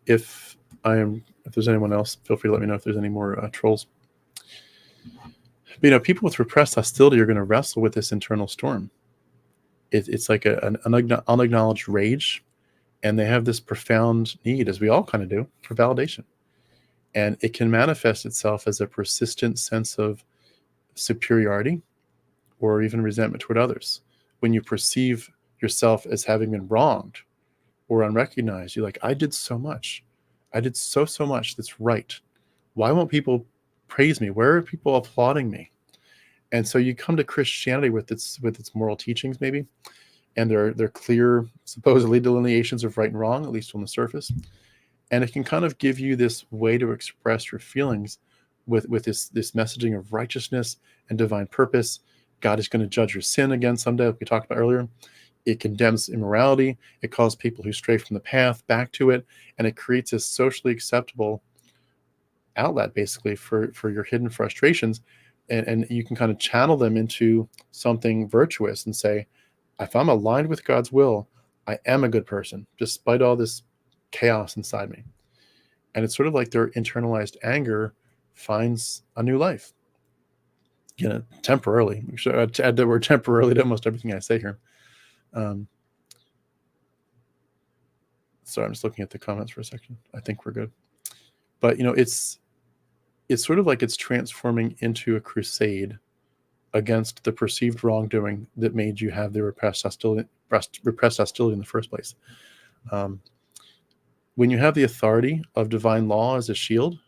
If there's anyone else, feel free to let me know if there's any more trolls. But, people with repressed hostility are going to wrestle with this internal storm. It's like an unacknowledged rage. And they have this profound need, as we all kind of do, for validation. And it can manifest itself as a persistent sense of superiority or even resentment toward others. When you perceive yourself as having been wronged or unrecognized, you're like, I did so much. I did so much that's right. Why won't people praise me? Where are people applauding me? And so you come to Christianity with its moral teachings, maybe, and they're clear, supposedly, delineations of right and wrong, at least on the surface. And it can kind of give you this way to express your feelings with this messaging of righteousness and divine purpose. God is going to judge your sin again someday, like we talked about earlier. It condemns immorality. It calls people who stray from the path back to it. And it creates this socially acceptable outlet, basically, for your hidden frustrations. And you can kind of channel them into something virtuous and say, if I'm aligned with God's will, I am a good person, despite all this chaos inside me. And it's sort of like their internalized anger finds a new life. Temporarily. I should add the word temporarily to almost everything I say here. Sorry, I'm just looking at the comments for a second. I think we're good. But, it's sort of like it's transforming into a crusade against the perceived wrongdoing that made you have the repressed hostility in the first place. When you have the authority of divine law as a shield,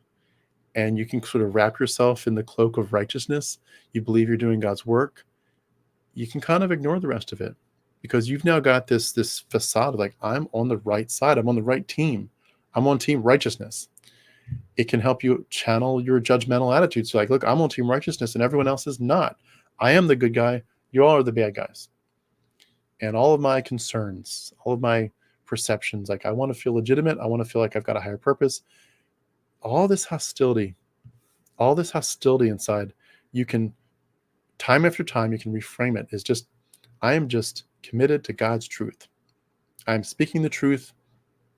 and you can sort of wrap yourself in the cloak of righteousness, you believe you're doing God's work, you can kind of ignore the rest of it, because you've now got this facade of like, I'm on the right side, I'm on the right team, I'm on team righteousness. It can help you channel your judgmental attitudes. So like, look, I'm on team righteousness and everyone else is not. I am the good guy, you all are the bad guys. And all of my concerns, all of my perceptions, like I want to feel legitimate, I want to feel like I've got a higher purpose. All this hostility inside, you can, time after time, you can reframe it as just, I am just committed to God's truth. I'm speaking the truth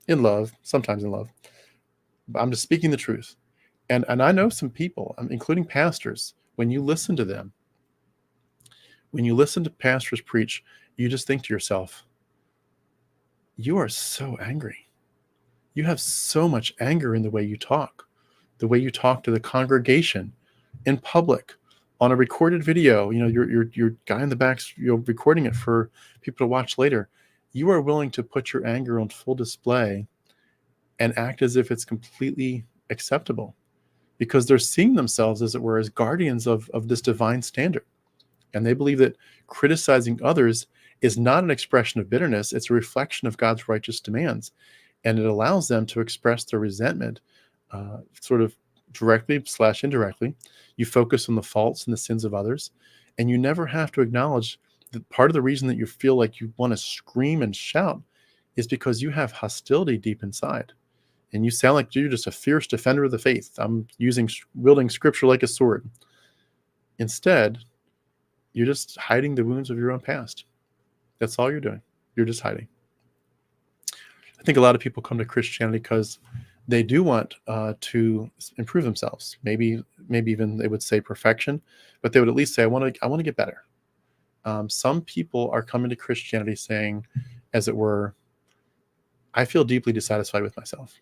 in love, sometimes in love, but I'm just speaking the truth. And I know some people, including pastors, when you listen to them, when you listen to pastors preach, you just think to yourself, you are so angry. You have so much anger in the way you talk to the congregation in public, on a recorded video. You know, your guy in the back's, recording it for people to watch later. You are willing to put your anger on full display and act as if it's completely acceptable, because they're seeing themselves, as it were, as guardians of this divine standard. And they believe that criticizing others is not an expression of bitterness, it's a reflection of God's righteous demands. And it allows them to express their resentment sort of directly / indirectly. You focus on the faults and the sins of others, and you never have to acknowledge that part of the reason that you feel like you want to scream and shout is because you have hostility deep inside. And you sound like you're just a fierce defender of the faith. I'm wielding scripture like a sword. Instead, you're just hiding the wounds of your own past. That's all you're doing. You're just hiding. I think a lot of people come to Christianity because they do want to improve themselves. Maybe even they would say perfection, but they would at least say, I want to get better. Some people are coming to Christianity saying, as it were, I feel deeply dissatisfied with myself.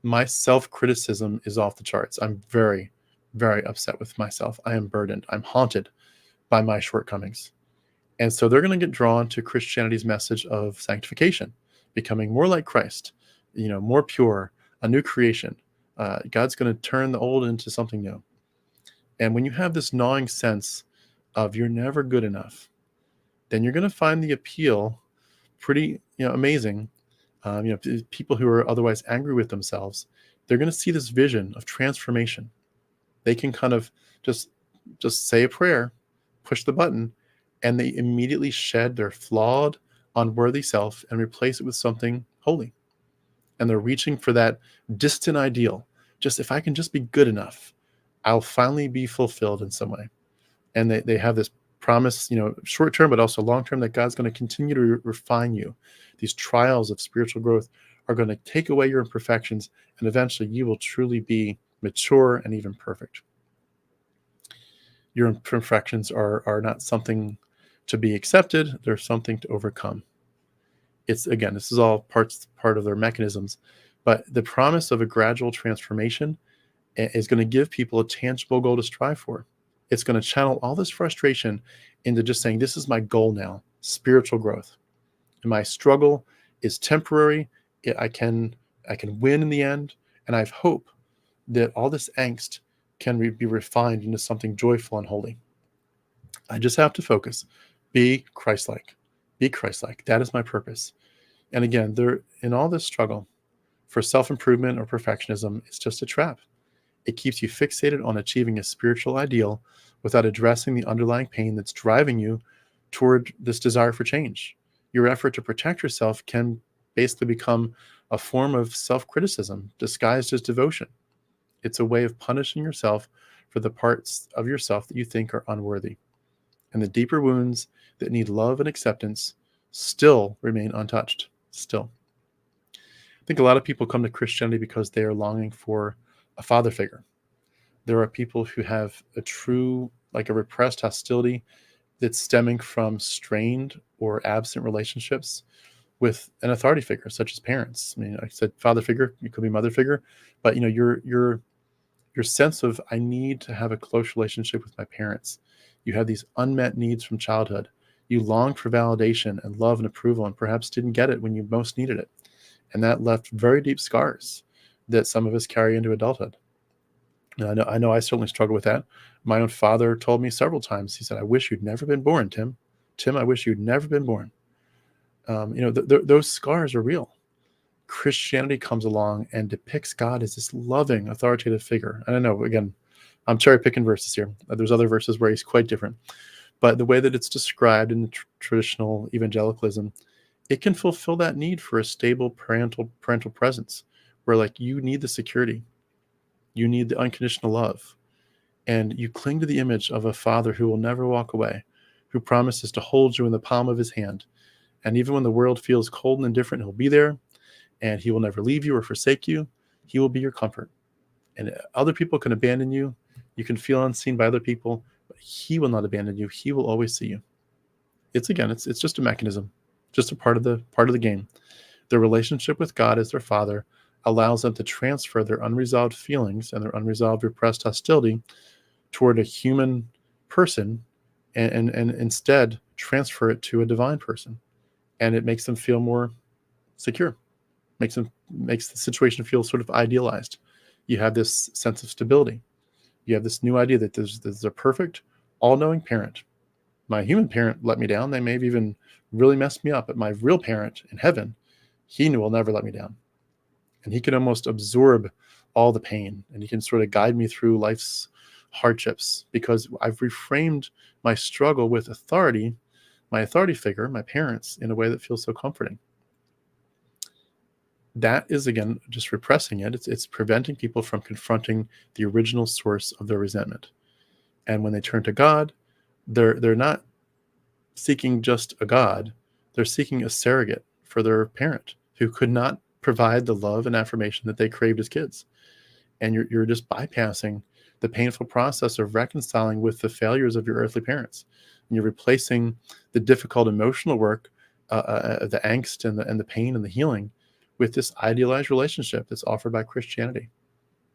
My self-criticism is off the charts. I'm very, very upset with myself. I am burdened. I'm haunted by my shortcomings. And so they're going to get drawn to Christianity's message of sanctification, becoming more like Christ, more pure, a new creation. God's going to turn the old into something new. And when you have this gnawing sense of you're never good enough, then you're going to find the appeal pretty, amazing. People who are otherwise angry with themselves, they're going to see this vision of transformation. They can kind of just say a prayer, push the button, and they immediately shed their flawed, unworthy self and replace it with something holy. And they're reaching for that distant ideal. Just, if I can just be good enough, I'll finally be fulfilled in some way. And they have this promise, short term, but also long term, that God's going to continue to refine you. These trials of spiritual growth are going to take away your imperfections, and eventually you will truly be mature and even perfect. Your imperfections are not something to be accepted, they're something to overcome. It's, again, this is all part of their mechanisms, but the promise of a gradual transformation is going to give people a tangible goal to strive for. It's going to channel all this frustration into just saying, this is my goal now, spiritual growth. And my struggle is temporary. I can win in the end. And I have hope that all this angst can be refined into something joyful and holy. I just have to focus. Be Christ-like. Be Christ-like. That is my purpose. And again, in all this struggle for self-improvement or perfectionism, it's just a trap. It keeps you fixated on achieving a spiritual ideal without addressing the underlying pain that's driving you toward this desire for change. Your effort to protect yourself can basically become a form of self-criticism disguised as devotion. It's a way of punishing yourself for the parts of yourself that you think are unworthy. And the deeper wounds that need love and acceptance still remain untouched. Still. I think a lot of people come to Christianity because they are longing for a father figure. There are people who have a true, like a repressed hostility that's stemming from strained or absent relationships with an authority figure, such as parents. I mean, like I said, father figure, it could be mother figure, but your sense of, I need to have a close relationship with my parents. You have these unmet needs from childhood. You longed for validation and love and approval, and perhaps didn't get it when you most needed it. And that left very deep scars that some of us carry into adulthood. And I know I certainly struggle with that. My own father told me several times, he said, "I wish you'd never been born, Tim. Tim, I wish you'd never been born." Those scars are real. Christianity comes along and depicts God as this loving, authoritative figure. And I know, again, I'm cherry picking verses here. There's other verses where he's quite different. But the way that it's described in traditional evangelicalism, it can fulfill that need for a stable parental presence, where like you need the security, you need the unconditional love, and you cling to the image of a father who will never walk away, who promises to hold you in the palm of his hand. And even when the world feels cold and indifferent, he'll be there, and he will never leave you or forsake you. He will be your comfort. And other people can abandon you. You can feel unseen by other people, but he will not abandon you. He will always see you. It's just a mechanism, just a part of the game. Their relationship with God as their father allows them to transfer their unresolved feelings and their unresolved repressed hostility toward a human person, and instead transfer it to a divine person. And it makes them feel more secure, makes the situation feel sort of idealized. You have this sense of stability. You have this new idea that there's a perfect, all-knowing parent. My human parent let me down. They may have even really messed me up, but my real parent in heaven, he will never let me down. And he can almost absorb all the pain, and he can sort of guide me through life's hardships, because I've reframed my struggle with authority, my authority figure, my parents, in a way that feels so comforting. That is, again, just repressing it. It's preventing people from confronting the original source of their resentment. And when they turn to God, they're not seeking just a God. They're seeking a surrogate for their parent who could not provide the love and affirmation that they craved as kids. And you're just bypassing the painful process of reconciling with the failures of your earthly parents. And you're replacing the difficult emotional work, the angst and the pain and the healing, with this idealized relationship that's offered by Christianity.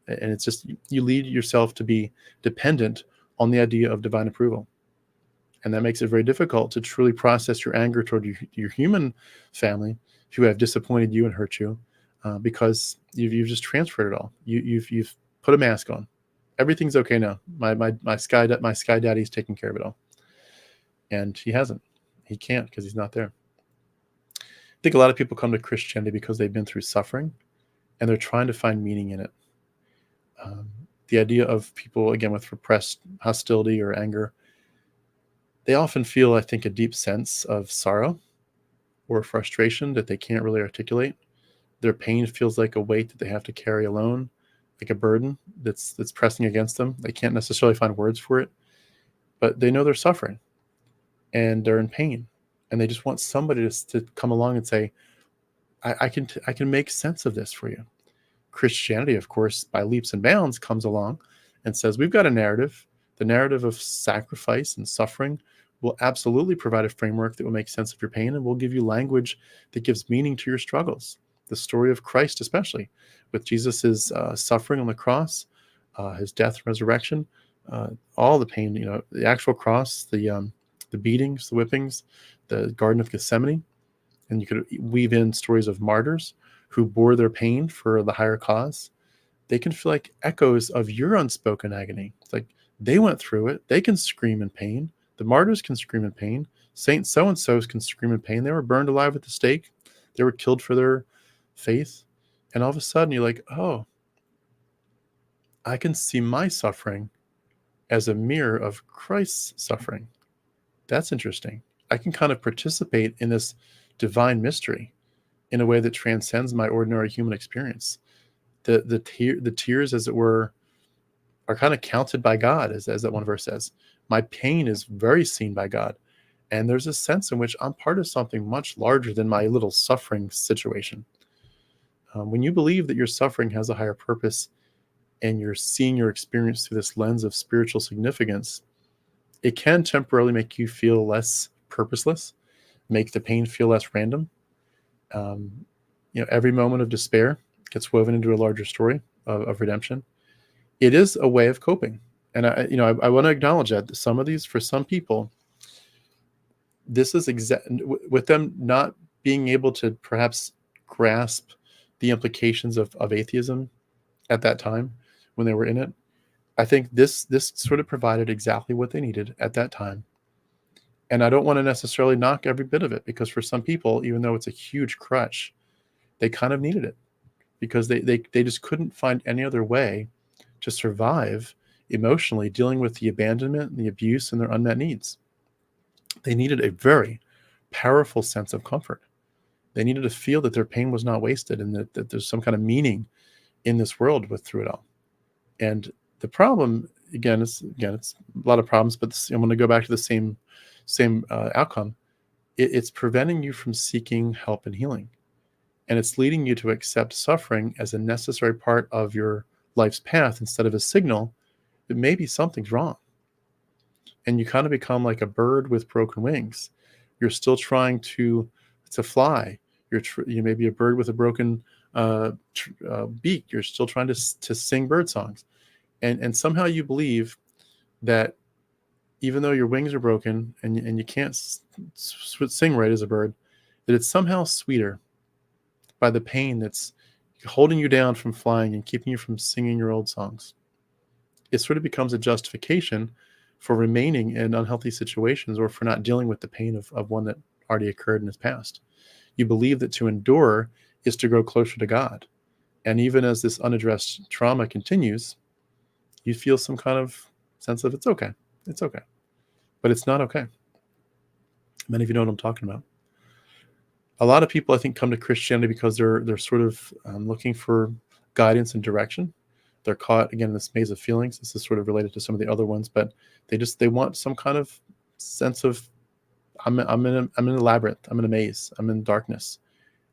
And it's just, you lead yourself to be dependent on the idea of divine approval. And that makes it very difficult to truly process your anger toward your human family who have disappointed you and hurt you, because you've just transferred it all. You've put a mask on. Everything's okay now. My sky daddy's taking care of it all. And he hasn't. He can't, because he's not there. I think a lot of people come to Christianity because they've been through suffering, and they're trying to find meaning in it. The idea of people, again, with repressed hostility or anger, they often feel, I think, a deep sense of sorrow or frustration that they can't really articulate. Their pain feels like a weight that they have to carry alone, like a burden that's pressing against them. They can't necessarily find words for it, but they know they're suffering and they're in pain, and they just want somebody to come along and say, I can make sense of this for you. Christianity, of course, by leaps and bounds, comes along and says, we've got a narrative. The narrative of sacrifice and suffering will absolutely provide a framework that will make sense of your pain, and will give you language that gives meaning to your struggles. The story of Christ, especially with Jesus's suffering on the cross, his death and resurrection, all the pain, the actual cross, the beatings, the whippings, the Garden of Gethsemane. And you could weave in stories of martyrs who bore their pain for the higher cause. They can feel like echoes of your unspoken agony. It's like they went through it. They can scream in pain. The martyrs can scream in pain. Saint so-and-so's can scream in pain. They were burned alive at the stake. They were killed for their faith. And all of a sudden you're like, oh, I can see my suffering as a mirror of Christ's suffering. That's interesting. I can kind of participate in this divine mystery in a way that transcends my ordinary human experience. The tears, as it were, are kind of counted by God, as that one verse says. My pain is very seen by God. And there's a sense in which I'm part of something much larger than my little suffering situation. When you believe that your suffering has a higher purpose, and you're seeing your experience through this lens of spiritual significance, it can temporarily make you feel less purposeless, make the pain feel less random. Every moment of despair gets woven into a larger story of redemption. It is a way of coping. And I want to acknowledge that some of these, for some people, this is with them not being able to perhaps grasp the implications of atheism at that time when they were in it. I think this sort of provided exactly what they needed at that time. And I don't want to necessarily knock every bit of it, because for some people, even though it's a huge crutch, they kind of needed it, because they just couldn't find any other way to survive emotionally, dealing with the abandonment and the abuse and their unmet needs. They needed a very powerful sense of comfort. They needed to feel that their pain was not wasted, and that there's some kind of meaning in this world through it all. And the problem, again, it's a lot of problems, but I'm going to go back to the same outcome. It's preventing you from seeking help and healing. And it's leading you to accept suffering as a necessary part of your life's path, instead of a signal that maybe something's wrong. And you kind of become like a bird with broken wings. You're still trying to fly. You may be a bird with a broken beak. You're still trying to sing bird songs. And somehow you believe that even though your wings are broken and you can't sing right as a bird, that it's somehow sweeter by the pain that's holding you down from flying and keeping you from singing your old songs. It sort of becomes a justification for remaining in unhealthy situations, or for not dealing with the pain of one that already occurred in his past. You believe that to endure is to grow closer to God. And even as this unaddressed trauma continues, you feel some kind of sense of it's okay. It's okay. But it's not okay. Many of you know what I'm talking about. A lot of people, I think, come to Christianity because they're sort of looking for guidance and direction. They're caught, again, in this maze of feelings. This is sort of related to some of the other ones, but they want some kind of sense of, I'm in a labyrinth. I'm in a maze. I'm in darkness.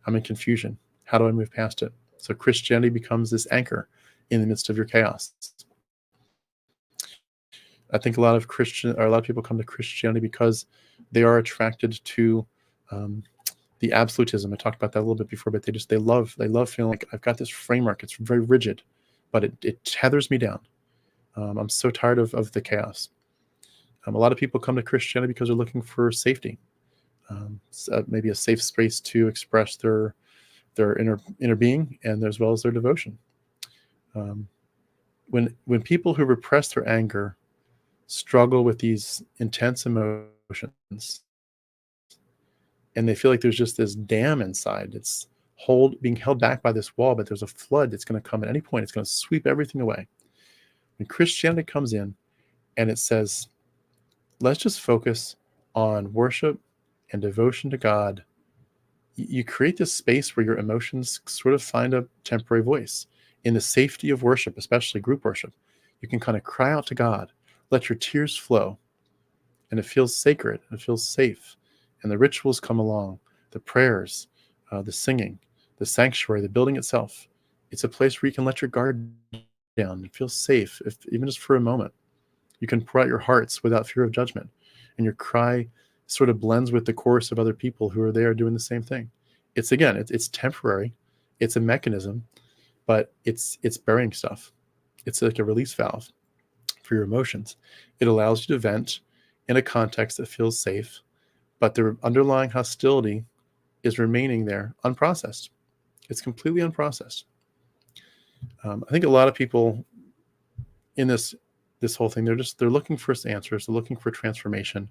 I'm in confusion. How do I move past it? So Christianity becomes this anchor in the midst of your chaos. I think a lot of people come to Christianity because they are attracted to the absolutism. I talked about that a little bit before, but they love feeling like I've got this framework. It's very rigid, but it tethers me down. I'm so tired of the chaos. A lot of people come to Christianity because they're looking for safety, maybe a safe space to express their inner being, and as well as their devotion. When people who repress their anger struggle with these intense emotions, and they feel like there's just this dam inside, it's being held back by this wall, but there's a flood that's going to come at any point. It's going to sweep everything away. When Christianity comes in and it says, let's just focus on worship and devotion to God, you create this space where your emotions sort of find a temporary voice. In the safety of worship, especially group worship, you can kind of cry out to God, let your tears flow, and it feels sacred, it feels safe. And the rituals come along, the prayers, the singing, the sanctuary, the building itself. It's a place where you can let your guard down. It feels safe, even just for a moment. You can pour out your hearts without fear of judgment, and your cry sort of blends with the chorus of other people who are there doing the same thing. It's temporary. It's a mechanism, but it's burying stuff. It's like a release valve for your emotions. It allows you to vent in a context that feels safe, but the underlying hostility is remaining there unprocessed. It's completely unprocessed. I think a lot of people in this whole thing, they're looking for answers. They're looking for transformation.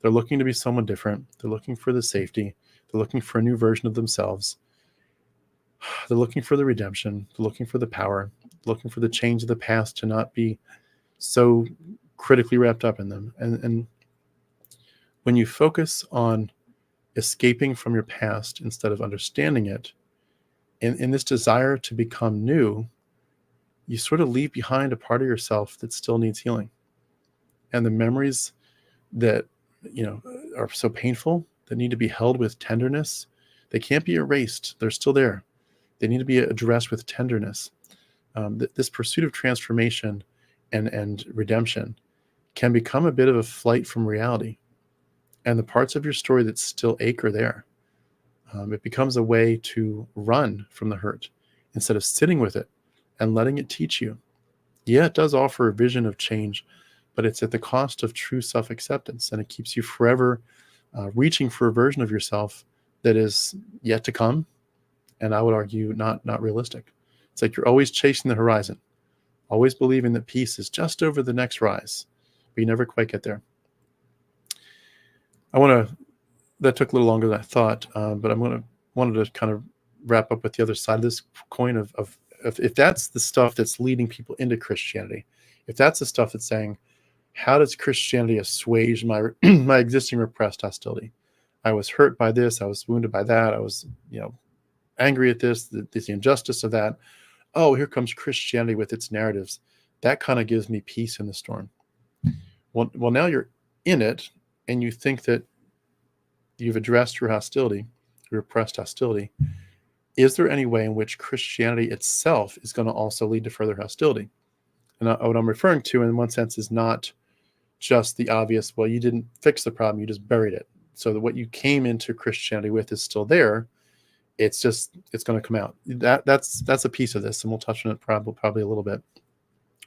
They're looking to be someone different. They're looking for the safety. They're looking for a new version of themselves. They're looking for the redemption. They're looking for the power. They're looking for the change of the past to not be so critically wrapped up in them. And when you focus on escaping from your past instead of understanding it, in this desire to become new, you sort of leave behind a part of yourself that still needs healing. And the memories that are so painful, that need to be held with tenderness, they can't be erased. They're still there. They need to be addressed with tenderness. This pursuit of transformation and redemption can become a bit of a flight from reality. And the parts of your story that still ache are there. It becomes a way to run from the hurt instead of sitting with it and letting it teach you. Yeah, it does offer a vision of change, but it's at the cost of true self-acceptance, and it keeps you forever reaching for a version of yourself that is yet to come and I would argue not realistic. It's like you're always chasing the horizon, always believing that peace is just over the next rise, but you never quite get there. That took a little longer than I thought, but wanted to kind of wrap up with the other side of this coin of if that's the stuff that's leading people into Christianity, if that's the stuff that's saying, how does Christianity assuage my my existing repressed hostility? I was hurt by this, I was wounded by that, I was angry at this, the injustice of that. Oh, here comes Christianity with its narratives. That kind of gives me peace in the storm. Well, now you're in it, and you think that you've addressed your hostility, your repressed hostility. Is there any way in which Christianity itself is going to also lead to further hostility? And what I'm referring to, in one sense, is not just the obvious, well, you didn't fix the problem, you just buried it. So that what you came into Christianity with is still there. It's going to come out. That's a piece of this, and we'll touch on it probably a little bit.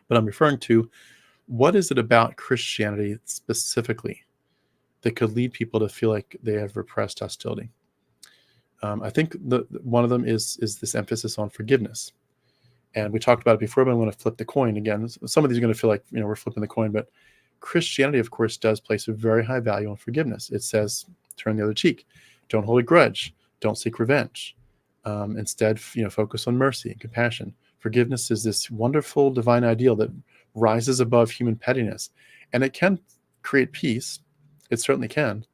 But I'm referring to, what is it about Christianity specifically that could lead people to feel like they have repressed hostility? I think one of them is this emphasis on forgiveness. And we talked about it before, but I'm going to flip the coin again. Some of these are going to feel like we're flipping the coin, but Christianity, of course, does place a very high value on forgiveness. It says, turn the other cheek. Don't hold a grudge. Don't seek revenge. Instead, focus on mercy and compassion. Forgiveness is this wonderful divine ideal that rises above human pettiness. And it can create peace. It certainly can.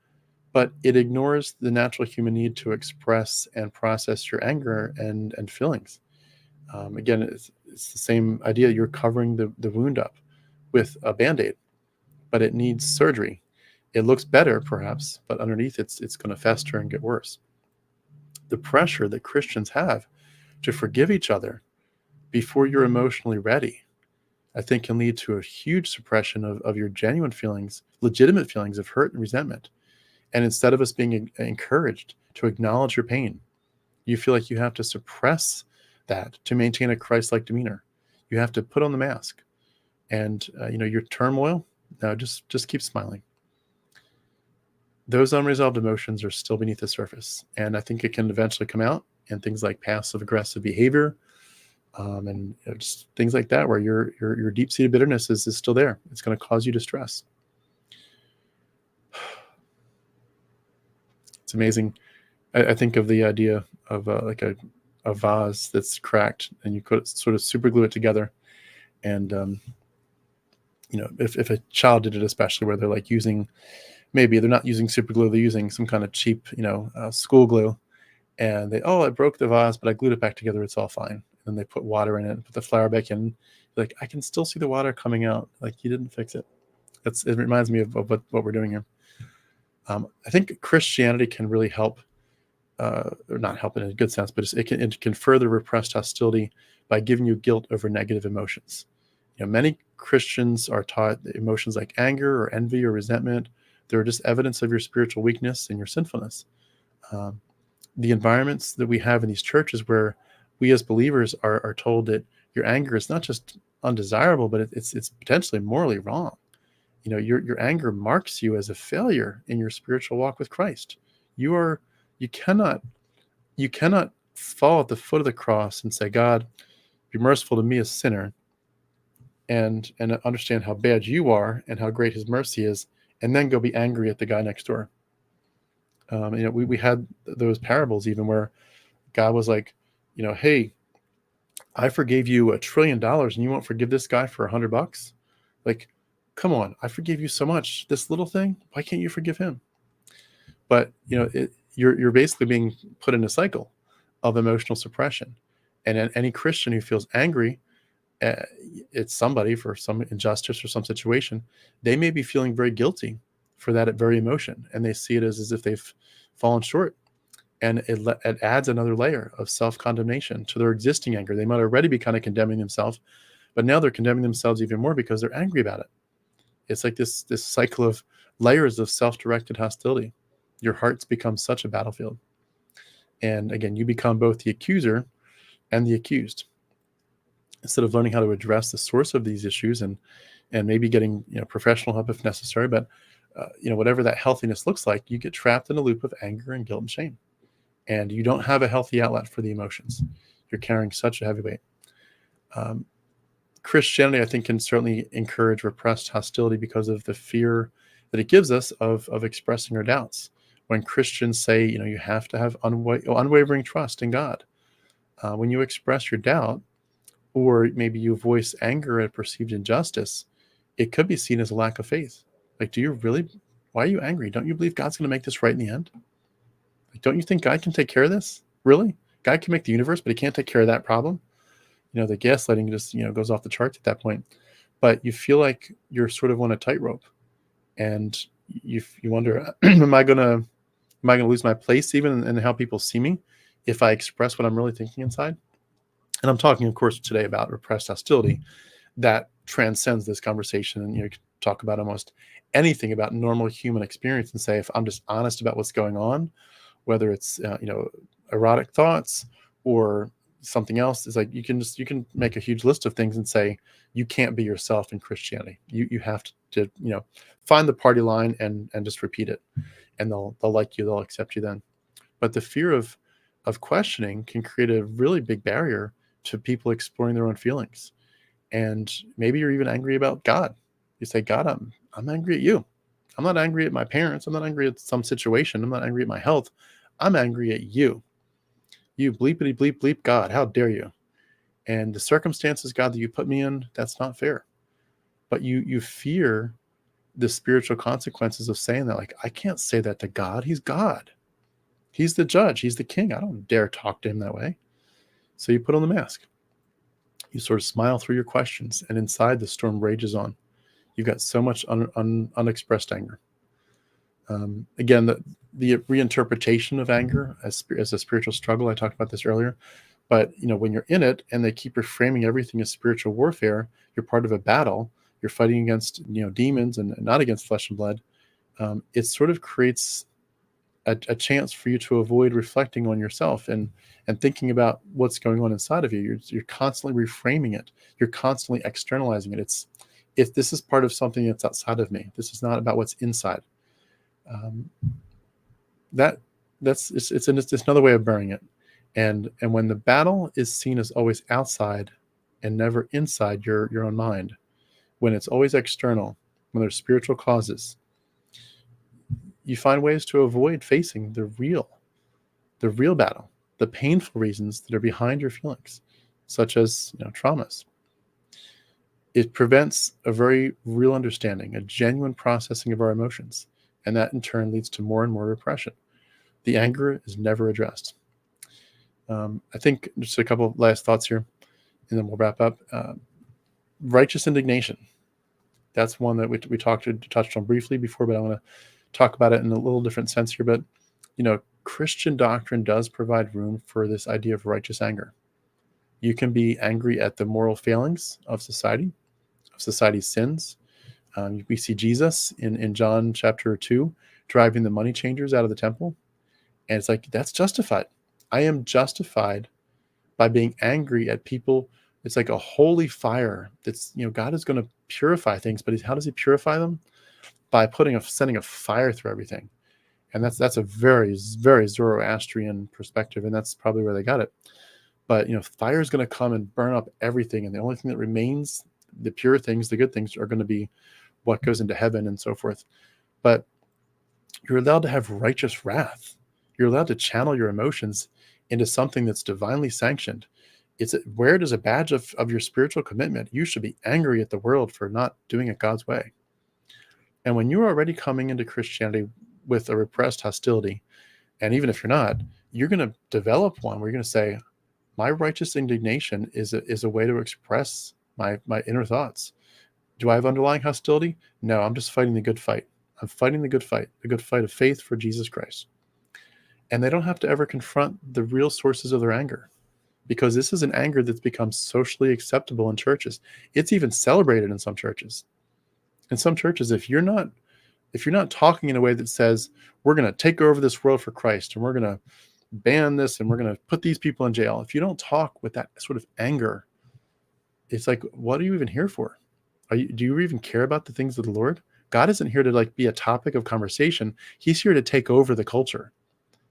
But it ignores the natural human need to express and process your anger and feelings. Again, it's the same idea. You're covering the wound up with a Band-Aid, but it needs surgery. It looks better, perhaps, but underneath it's going to fester and get worse. The pressure that Christians have to forgive each other before you're emotionally ready, I think, can lead to a huge suppression of your genuine feelings, legitimate feelings of hurt and resentment. And instead of us being encouraged to acknowledge your pain, you feel like you have to suppress that to maintain a Christ-like demeanor. You have to put on the mask. And, your turmoil, no, just keep smiling. Those unresolved emotions are still beneath the surface. And I think it can eventually come out in things like passive-aggressive behavior, and just things like that, where your deep-seated bitterness is still there. It's going to cause you distress. It's amazing. I think of the idea of like a vase that's cracked, and you could sort of super glue it together. And if a child did it, especially where they're like maybe they're not using super glue, they're using some kind of cheap school glue, and I broke the vase, but I glued it back together, it's all fine. And then they put water in it, put the flour back in, like, I can still see the water coming out, like, you didn't fix it. It reminds me of what we're doing here. I think Christianity can really help, or not help in a good sense, but it can further repressed hostility by giving you guilt over negative emotions. Many Christians are taught that emotions like anger or envy or resentment, they're just evidence of your spiritual weakness and your sinfulness. The environments that we have in these churches, where we as believers are told that your anger is not just undesirable, but it's potentially morally wrong. Your anger marks you as a failure in your spiritual walk with Christ. You cannot fall at the foot of the cross and say, God, be merciful to me, a sinner, and understand how bad you are and how great his mercy is, and then go be angry at the guy next door. We had those parables even where God was like, hey, I forgave you $1 trillion and you won't forgive this guy for $100. Like, come on, I forgave you so much. This little thing, why can't you forgive him? But you're basically being put in a cycle of emotional suppression. And any Christian who feels angry at somebody for some injustice or some situation, they may be feeling very guilty for that very emotion, and they see it as if they've fallen short. And it adds another layer of self-condemnation to their existing anger. They might already be kind of condemning themselves, but now they're condemning themselves even more because they're angry about it. It's like this cycle of layers of self-directed hostility. Your heart's become such a battlefield. And again, you become both the accuser and the accused. Instead of learning how to address the source of these issues and maybe getting professional help if necessary, but whatever that healthiness looks like, you get trapped in a loop of anger and guilt and shame. and you don't have a healthy outlet for the emotions. You're carrying such a heavy weight. Christianity, I think, can certainly encourage repressed hostility because of the fear that it gives us of expressing our doubts. When Christians say, you have to have unwavering trust in God. When you express your doubt, or maybe you voice anger at perceived injustice, it could be seen as a lack of faith. Like, why are you angry? Don't you believe God's going to make this right in the end? Like, don't you think God can take care of this? Really? God can make the universe, but he can't take care of that problem? The gaslighting just, goes off the charts at that point. But you feel like you're sort of on a tightrope, and you wonder, am I gonna lose my place even in how people see me if I express what I'm really thinking inside? And I'm talking, of course, today about repressed hostility that transcends this conversation. And you can talk about almost anything about normal human experience and say, if I'm just honest about what's going on, whether it's erotic thoughts or something else, is like you can make a huge list of things and say you can't be yourself in Christianity. You have to find the party line and just repeat it, and they'll like you, they'll accept you then. But the fear of questioning can create a really big barrier to people exploring their own feelings. And maybe you're even angry about God. You say, God, I'm angry at you. I'm not angry at my parents. I'm not angry at some situation. I'm not angry at my health. I'm angry at you. You bleepity bleep bleep God. How dare you? And the circumstances, God, that you put me in, that's not fair. But you fear the spiritual consequences of saying that. Like, I can't say that to God. He's God. He's the judge. He's the king. I don't dare talk to him that way. So you put on the mask. You sort of smile through your questions, and inside the storm rages on. You've got so much unexpressed anger. Again, the reinterpretation of anger as a spiritual struggle, I talked about this earlier. But when you're in it and they keep reframing everything as spiritual warfare, you're part of a battle. You're fighting against demons and not against flesh and blood. It sort of creates a chance for you to avoid reflecting on yourself and thinking about what's going on inside of you. You're constantly reframing it. You're constantly externalizing it. If this is part of something that's outside of me, this is not about what's inside. It's another way of burying it. And when the battle is seen as always outside and never inside your own mind, when it's always external, when there's spiritual causes, you find ways to avoid facing the real battle, the painful reasons that are behind your feelings, such as traumas. It prevents a very real understanding, a genuine processing of our emotions, and that in turn leads to more and more repression. The anger is never addressed. I think just a couple of last thoughts here, and then we'll wrap up. Righteous indignation. That's one that we touched on briefly before, but I want to talk about it in a little different sense here. But Christian doctrine does provide room for this idea of righteous anger. You can be angry at the moral failings of society, of society's sins. We see Jesus in John chapter 2 driving the money changers out of the temple, and it's like, that's justified. I am justified by being angry at people. It's like a holy fire that's, God is going to purify things, but how does he purify them? By sending a fire through everything. And that's a very, very Zoroastrian perspective, and that's probably where they got it. But fire is going to come and burn up everything, and the only thing that remains, the pure things, the good things, are going to be what goes into heaven and so forth. But you're allowed to have righteous wrath. You're allowed to channel your emotions into something that's divinely sanctioned. Where it is a badge of your spiritual commitment. You should be angry at the world for not doing it God's way. And when you're already coming into Christianity with a repressed hostility, and even if you're not, you're going to develop one where you're going to say, my righteous indignation is a way to express my inner thoughts. Do I have underlying hostility? No, I'm just fighting the good fight. I'm fighting the good fight of faith for Jesus Christ. And they don't have to ever confront the real sources of their anger, because this is an anger that's become socially acceptable in churches. It's even celebrated in some churches. In some churches, if you're not talking in a way that says, we're going to take over this world for Christ, and we're going to ban this, and we're going to put these people in jail, if you don't talk with that sort of anger, it's like, what are you even here for? Do you even care about the things of the Lord? God isn't here to be a topic of conversation. He's here to take over the culture.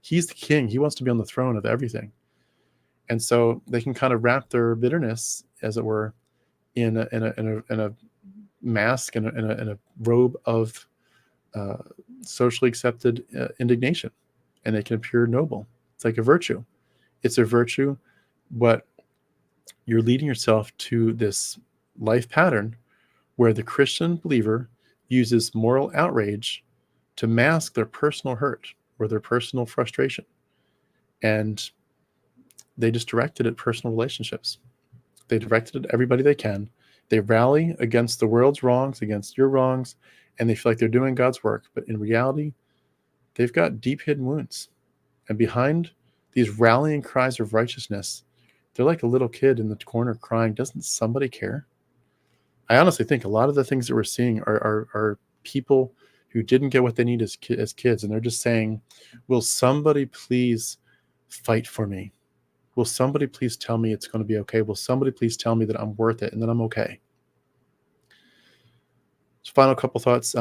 He's the king. He wants to be on the throne of everything. And so they can kind of wrap their bitterness, as it were, in a mask and a robe of socially accepted indignation, and they can appear noble. It's like a virtue. It's a virtue, but you're leading yourself to this life pattern where the Christian believer uses moral outrage to mask their personal hurt or their personal frustration. And they just direct it at personal relationships. They direct it at everybody they can. They rally against the world's wrongs, against your wrongs, and they feel like they're doing God's work. But in reality, they've got deep hidden wounds. And behind these rallying cries of righteousness, they're like a little kid in the corner crying, doesn't somebody care? I honestly think a lot of the things that we're seeing are people who didn't get what they need as kids, and they're just saying, will somebody please fight for me? Will somebody please tell me it's going to be okay? Will somebody please tell me that I'm worth it and that I'm okay? So final couple thoughts.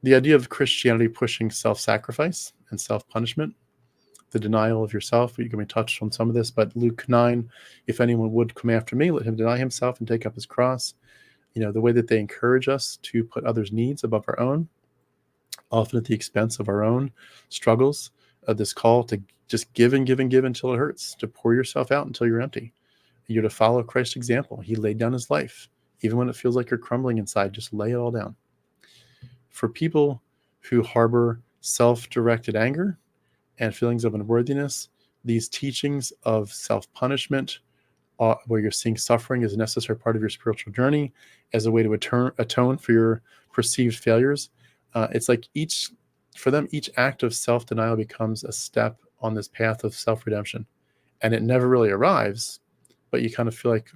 The idea of Christianity pushing self-sacrifice and self-punishment, the denial of yourself. You can be touched on some of this, but Luke 9, if anyone would come after me, let him deny himself and take up his cross. The way that they encourage us to put others' needs above our own, often at the expense of our own struggles. This call to just give and give and give until it hurts, to pour yourself out until you're empty. You're to follow Christ's example. He laid down his life. Even when it feels like you're crumbling inside, just lay it all down. For people who harbor self-directed anger and feelings of unworthiness, these teachings of self-punishment, where you're seeing suffering as a necessary part of your spiritual journey, as a way to atone for your perceived failures, it's like each act of self-denial becomes a step on this path of self-redemption. And it never really arrives, but you kind of feel like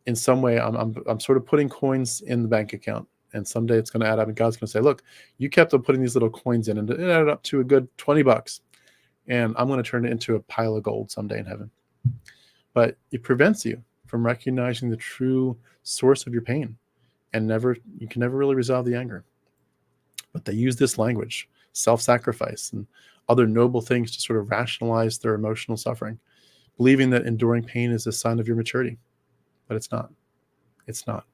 in some way I'm sort of putting coins in the bank account, and someday it's going to add up, and God's going to say, look, you kept on putting these little coins in, and it added up to a good $20, and I'm going to turn it into a pile of gold someday in heaven. But it prevents you from recognizing the true source of your pain, and you can never really resolve the anger. But they use this language, self-sacrifice and other noble things, to sort of rationalize their emotional suffering, believing that enduring pain is a sign of your maturity. But it's not. It's not.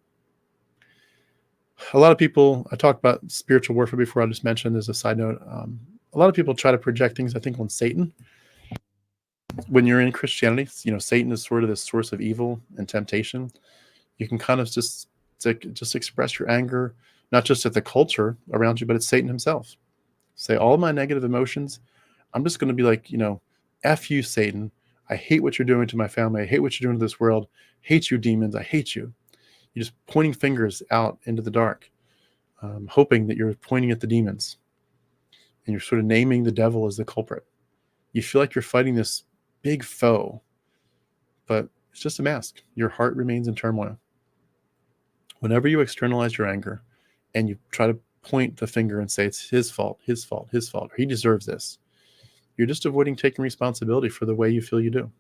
A lot of people, I talked about spiritual warfare before, I just mentioned as a side note, a lot of people try to project things, I think, on Satan. When you're in Christianity, Satan is sort of this source of evil and temptation. You can kind of just express your anger, not just at the culture around you, but at Satan himself. Say, all my negative emotions, I'm just going to be like, F you, Satan. I hate what you're doing to my family. I hate what you're doing to this world. Hate you, demons. I hate you. You're just pointing fingers out into the dark, hoping that you're pointing at the demons. And you're sort of naming the devil as the culprit. You feel like you're fighting this big foe, but it's just a mask. Your heart remains in turmoil. Whenever you externalize your anger and you try to point the finger and say it's his fault, or he deserves this, you're just avoiding taking responsibility for the way you feel you do.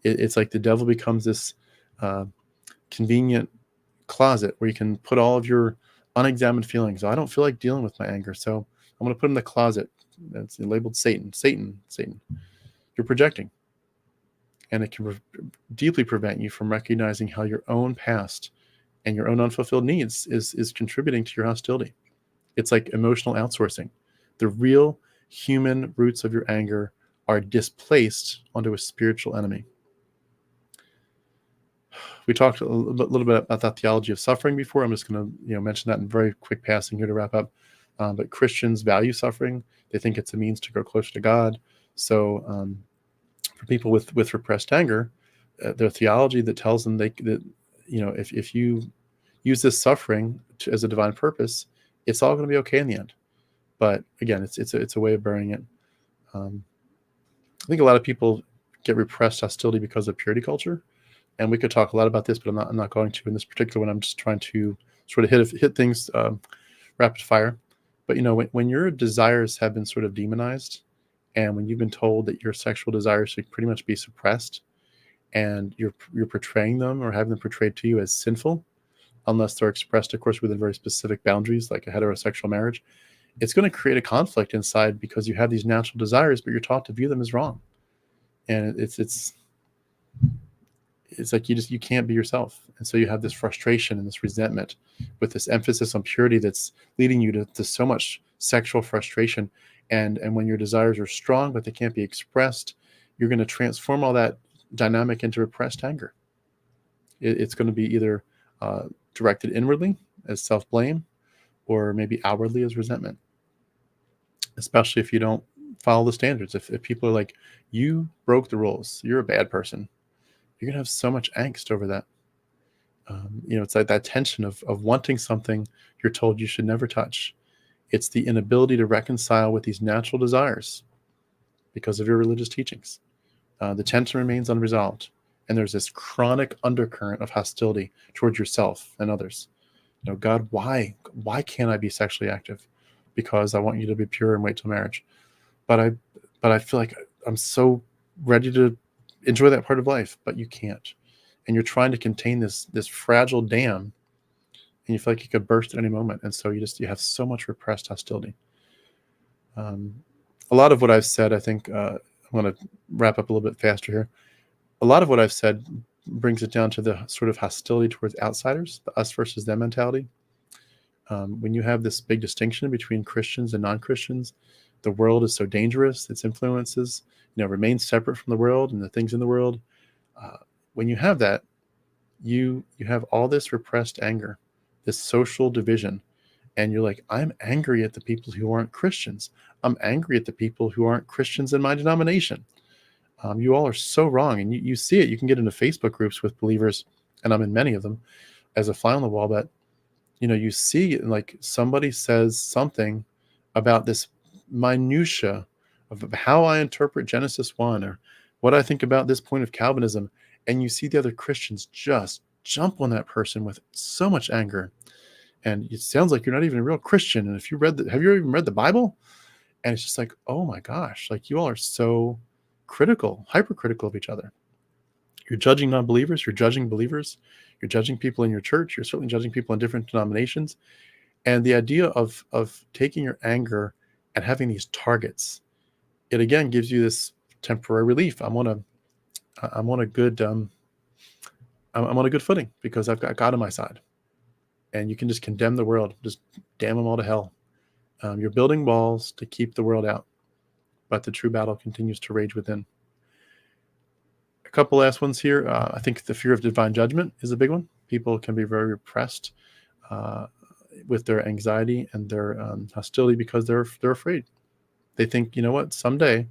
It's like the devil becomes this convenient closet where you can put all of your unexamined feelings. I don't feel like dealing with my anger, so I'm going to put it in the closet. That's labeled Satan. You're projecting. And it can deeply prevent you from recognizing how your own past and your own unfulfilled needs is contributing to your hostility. It's like emotional outsourcing. The real human roots of your anger are displaced onto a spiritual enemy. We talked a little bit about that theology of suffering before. I'm just going to mention that in very quick passing here to wrap up. But Christians value suffering. They think it's a means to grow closer to God. So for people with repressed anger, their theology that tells them that if you use this suffering as a divine purpose, it's all going to be okay in the end. But again, it's a way of burying it. I think a lot of people get repressed hostility because of purity culture, and we could talk a lot about this, but I'm not going to in this particular one. I'm just trying to sort of hit things rapid fire. But when your desires have been sort of demonized, and when you've been told that your sexual desires should pretty much be suppressed, and you're portraying them or having them portrayed to you as sinful, unless they're expressed, of course, within very specific boundaries, like a heterosexual marriage, it's going to create a conflict inside because you have these natural desires, but you're taught to view them as wrong. And it's like you can't be yourself. And so you have this frustration and this resentment with this emphasis on purity that's leading you to so much sexual frustration. And when your desires are strong, but they can't be expressed, you're going to transform all that dynamic into repressed anger. It's going to be either directed inwardly as self-blame, or maybe outwardly as resentment, especially if you don't follow the standards. If people are like, you broke the rules, you're a bad person, you're going to have so much angst over that. It's like that tension of wanting something you're told you should never touch. It's the inability to reconcile with these natural desires because of your religious teachings. The tension remains unresolved. And there's this chronic undercurrent of hostility towards yourself and others. God, why can't I be sexually active? Because I want you to be pure and wait till marriage. But I feel like I'm so ready to enjoy that part of life, but you can't. And you're trying to contain this fragile dam, and you feel like you could burst at any moment. And so you have so much repressed hostility. A lot of what I've said, I think I'm going to wrap up a little bit faster here. A lot of what I've said brings it down to the sort of hostility towards outsiders, the us versus them mentality. When you have this big distinction between Christians and non-Christians, the world is so dangerous. Its influences, remain separate from the world and the things in the world. When you have that, you have all this repressed anger, this social division, and you're like, I'm angry at the people who aren't Christians. I'm angry at the people who aren't Christians in my denomination. You all are so wrong. And you see it. You can get into Facebook groups with believers, and I'm in many of them as a fly on the wall, but you see like somebody says something about this minutia of how I interpret Genesis 1 or what I think about this point of Calvinism. And you see the other Christians just jump on that person with so much anger. And it sounds like you're not even a real Christian. And if have you even read the Bible? And it's just like, oh my gosh, like you all are so critical, hypercritical of each other. You're judging non-believers, you're judging believers, you're judging people in your church, you're certainly judging people in different denominations. And the idea of taking your anger and having these targets, it again gives you this temporary relief. I'm on a good footing because I've got God on my side. And you can just condemn the world, just damn them all to hell. You're building walls to keep the world out, but the true battle continues to rage within. A couple last ones here. I think the fear of divine judgment is a big one. People can be very repressed with their anxiety and their hostility because they're afraid. They think, what? Someday,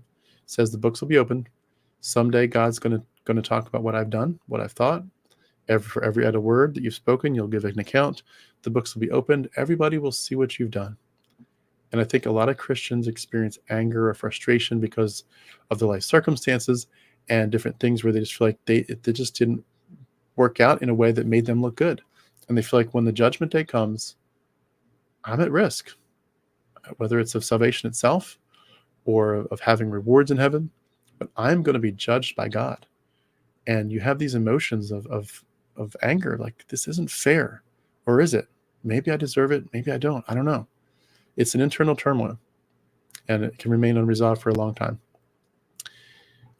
says the books will be opened. Someday God's going to talk about what I've done, what I've thought. For every idle word that you've spoken, you'll give an account. The books will be opened. Everybody will see what you've done. And I think a lot of Christians experience anger or frustration because of their life circumstances and different things where they just feel like they just didn't work out in a way that made them look good. And they feel like when the judgment day comes, I'm at risk, whether it's of salvation itself or of having rewards in heaven, but I'm going to be judged by God. And you have these emotions of anger, like this isn't fair, or is it? Maybe I deserve it. Maybe I don't. I don't know. It's an internal turmoil, and it can remain unresolved for a long time.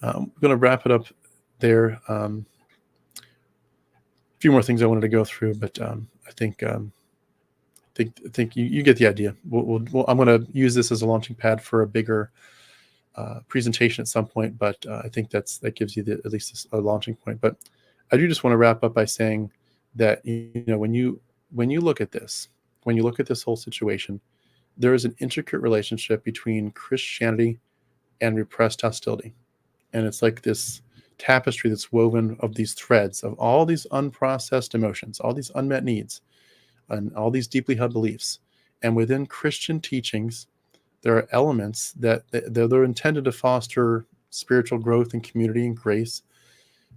I'm going to wrap it up there. A few more things I wanted to go through, but I think you get the idea. I'm going to use this as a launching pad for a bigger presentation at some point, but I think that gives you at least a launching point. But I do just want to wrap up by saying that when you look at this, when you look at this whole situation, there is an intricate relationship between Christianity and repressed hostility. And it's like this tapestry that's woven of these threads of all these unprocessed emotions, all these unmet needs, and all these deeply held beliefs. And within Christian teachings, there are elements that they're intended to foster spiritual growth and community and grace.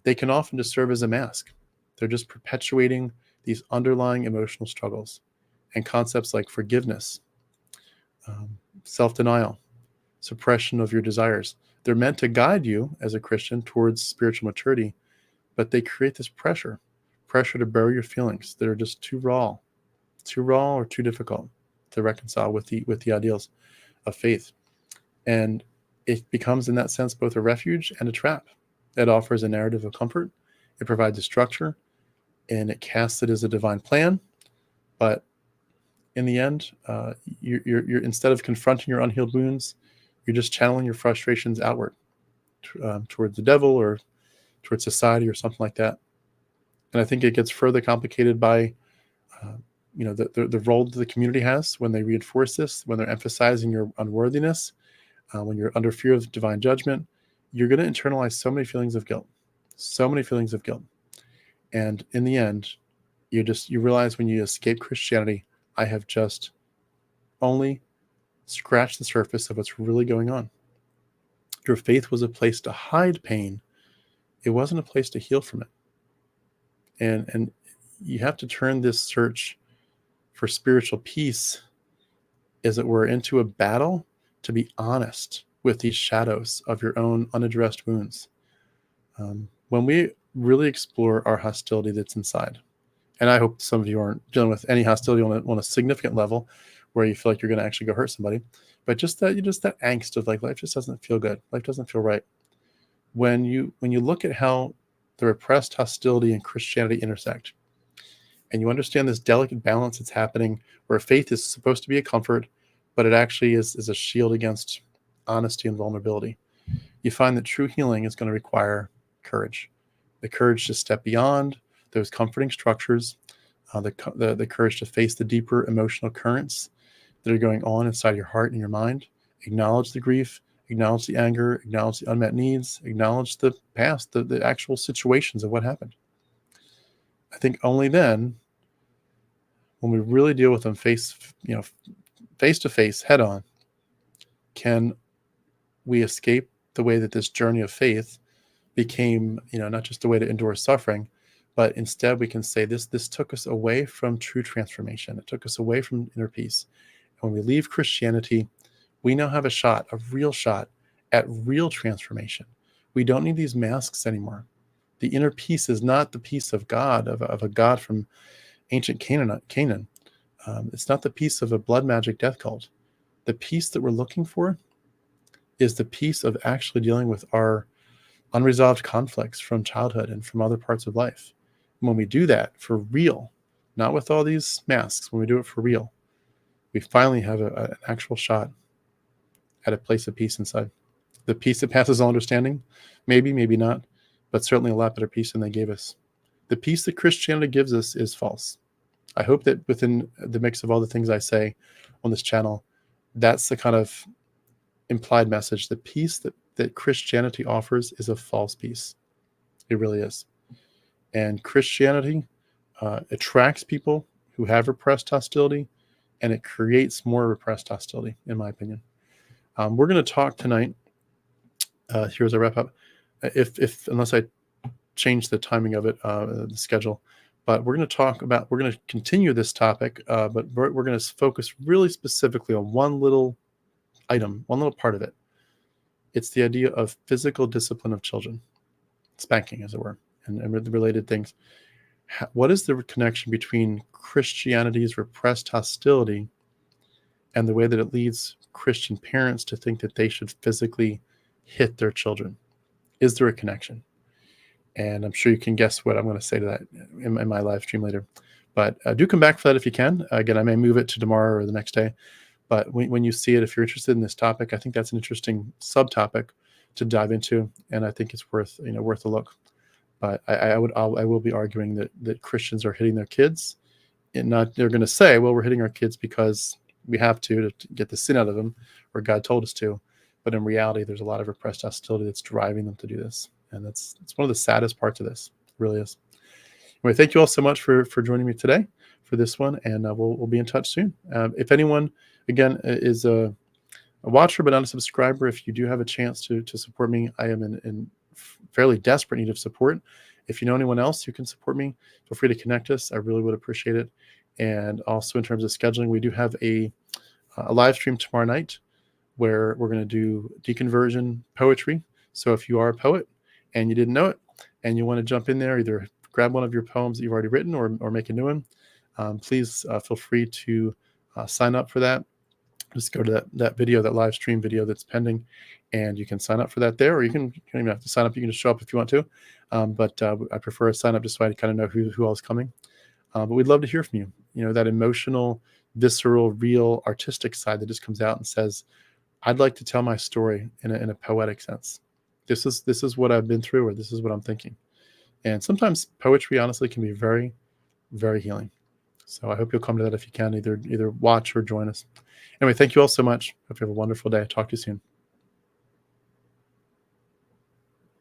They can often just serve as a mask. They're just perpetuating these underlying emotional struggles and concepts like forgiveness, self-denial, suppression of your desires. They're meant to guide you as a Christian towards spiritual maturity, but they create this pressure to bury your feelings that are just too raw or too difficult. to reconcile with the ideals of faith. And it becomes, in that sense, both a refuge and a trap. It offers a narrative of comfort, it provides a structure, and it casts it as a divine plan. But in the end, you're instead of confronting your unhealed wounds, you're just channeling your frustrations outward towards the devil or towards society or something like that. And I think it gets further complicated by the role that the community has when they reinforce this, when they're emphasizing your unworthiness, when you're under fear of divine judgment. You're going to internalize so many feelings of guilt. And in the end, you realize when you escape Christianity, I have just only scratched the surface of what's really going on. Your faith was a place to hide pain. It wasn't a place to heal from it. And you have to turn this search for spiritual peace, as it were, into a battle to be honest with these shadows of your own unaddressed wounds. When we really explore our hostility that's inside, and I hope some of you aren't dealing with any hostility on a significant level where you feel like you're going to actually go hurt somebody, but just that angst of like, life just doesn't feel good. Life doesn't feel right. When you look at how the repressed hostility and Christianity intersect, and you understand this delicate balance that's happening where faith is supposed to be a comfort, but it actually is a shield against honesty and vulnerability, you find that true healing is going to require courage. The courage to step beyond those comforting structures, the courage to face the deeper emotional currents that are going on inside your heart and your mind, acknowledge the grief, acknowledge the anger, acknowledge the unmet needs, acknowledge the past, the actual situations of what happened. I think only then, when we really deal with them face to face, head on, can we escape the way that this journey of faith became, not just a way to endure suffering, but instead we can say this took us away from true transformation. It took us away from inner peace. And when we leave Christianity, we now have a real shot at real transformation. We don't need these masks anymore. The inner peace is not the peace of God, of a God from ancient Canaan. It's not the peace of a blood magic death cult. The peace that we're looking for is the peace of actually dealing with our unresolved conflicts from childhood and from other parts of life. And when we do that for real, not with all these masks, when we do it for real, we finally have an actual shot at a place of peace inside. The peace that passes all understanding, maybe not, but certainly a lot better peace than they gave us. The peace that Christianity gives us is false. I hope that within the mix of all the things I say on this channel, that's the kind of implied message. The peace that Christianity offers is a false peace. It really is. And Christianity attracts people who have repressed hostility, and it creates more repressed hostility, in my opinion. We're going to talk tonight. Here's a wrap up. Unless I change the timing of it, the schedule, but we're going to continue this topic, but we're going to focus really specifically on one little item, one little part of it. It's the idea of physical discipline of children, spanking, as it were, and the related things. What is the connection between Christianity's repressed hostility and the way that it leads Christian parents to think that they should physically hit their children? Is there a connection? And I'm sure you can guess what I'm going to say to that in my live stream later. But do come back for that if you can. Again, I may move it to tomorrow or the next day. But when you see it, if you're interested in this topic, I think that's an interesting subtopic to dive into, and I think it's worth a look. But I will be arguing that Christians are hitting their kids, and they're going to say, well, we're hitting our kids because we have to get the sin out of them, or God told us to. But in reality, there's a lot of repressed hostility that's driving them to do this, and it's one of the saddest parts of this. It really is. Anyway, thank you all so much for joining me today for this one, and we'll be in touch soon. If anyone, again, is a watcher but not a subscriber, if you do have a chance to support me, I am in fairly desperate need of support. If you know anyone else who can support me, feel free to connect us. I really would appreciate it. And also in terms of scheduling, we do have a live stream tomorrow night where we're going to do deconversion poetry. So if you are a poet and you didn't know it and you want to jump in there, either grab one of your poems that you've already written or make a new one, please feel free to sign up for that. Just go to that video, that live stream video that's pending, and you can sign up for that there, or you don't even have to sign up. You can just show up if you want to. But I prefer a sign up just so I kind of know who all is coming. But we'd love to hear from you. You know, that emotional, visceral, real, artistic side that just comes out and says, I'd like to tell my story in a poetic sense. This is what I've been through, or this is what I'm thinking. And sometimes poetry, honestly, can be very, very healing. So I hope you'll come to that if you can, either watch or join us. Anyway, thank you all so much. Hope you have a wonderful day. Talk to you soon.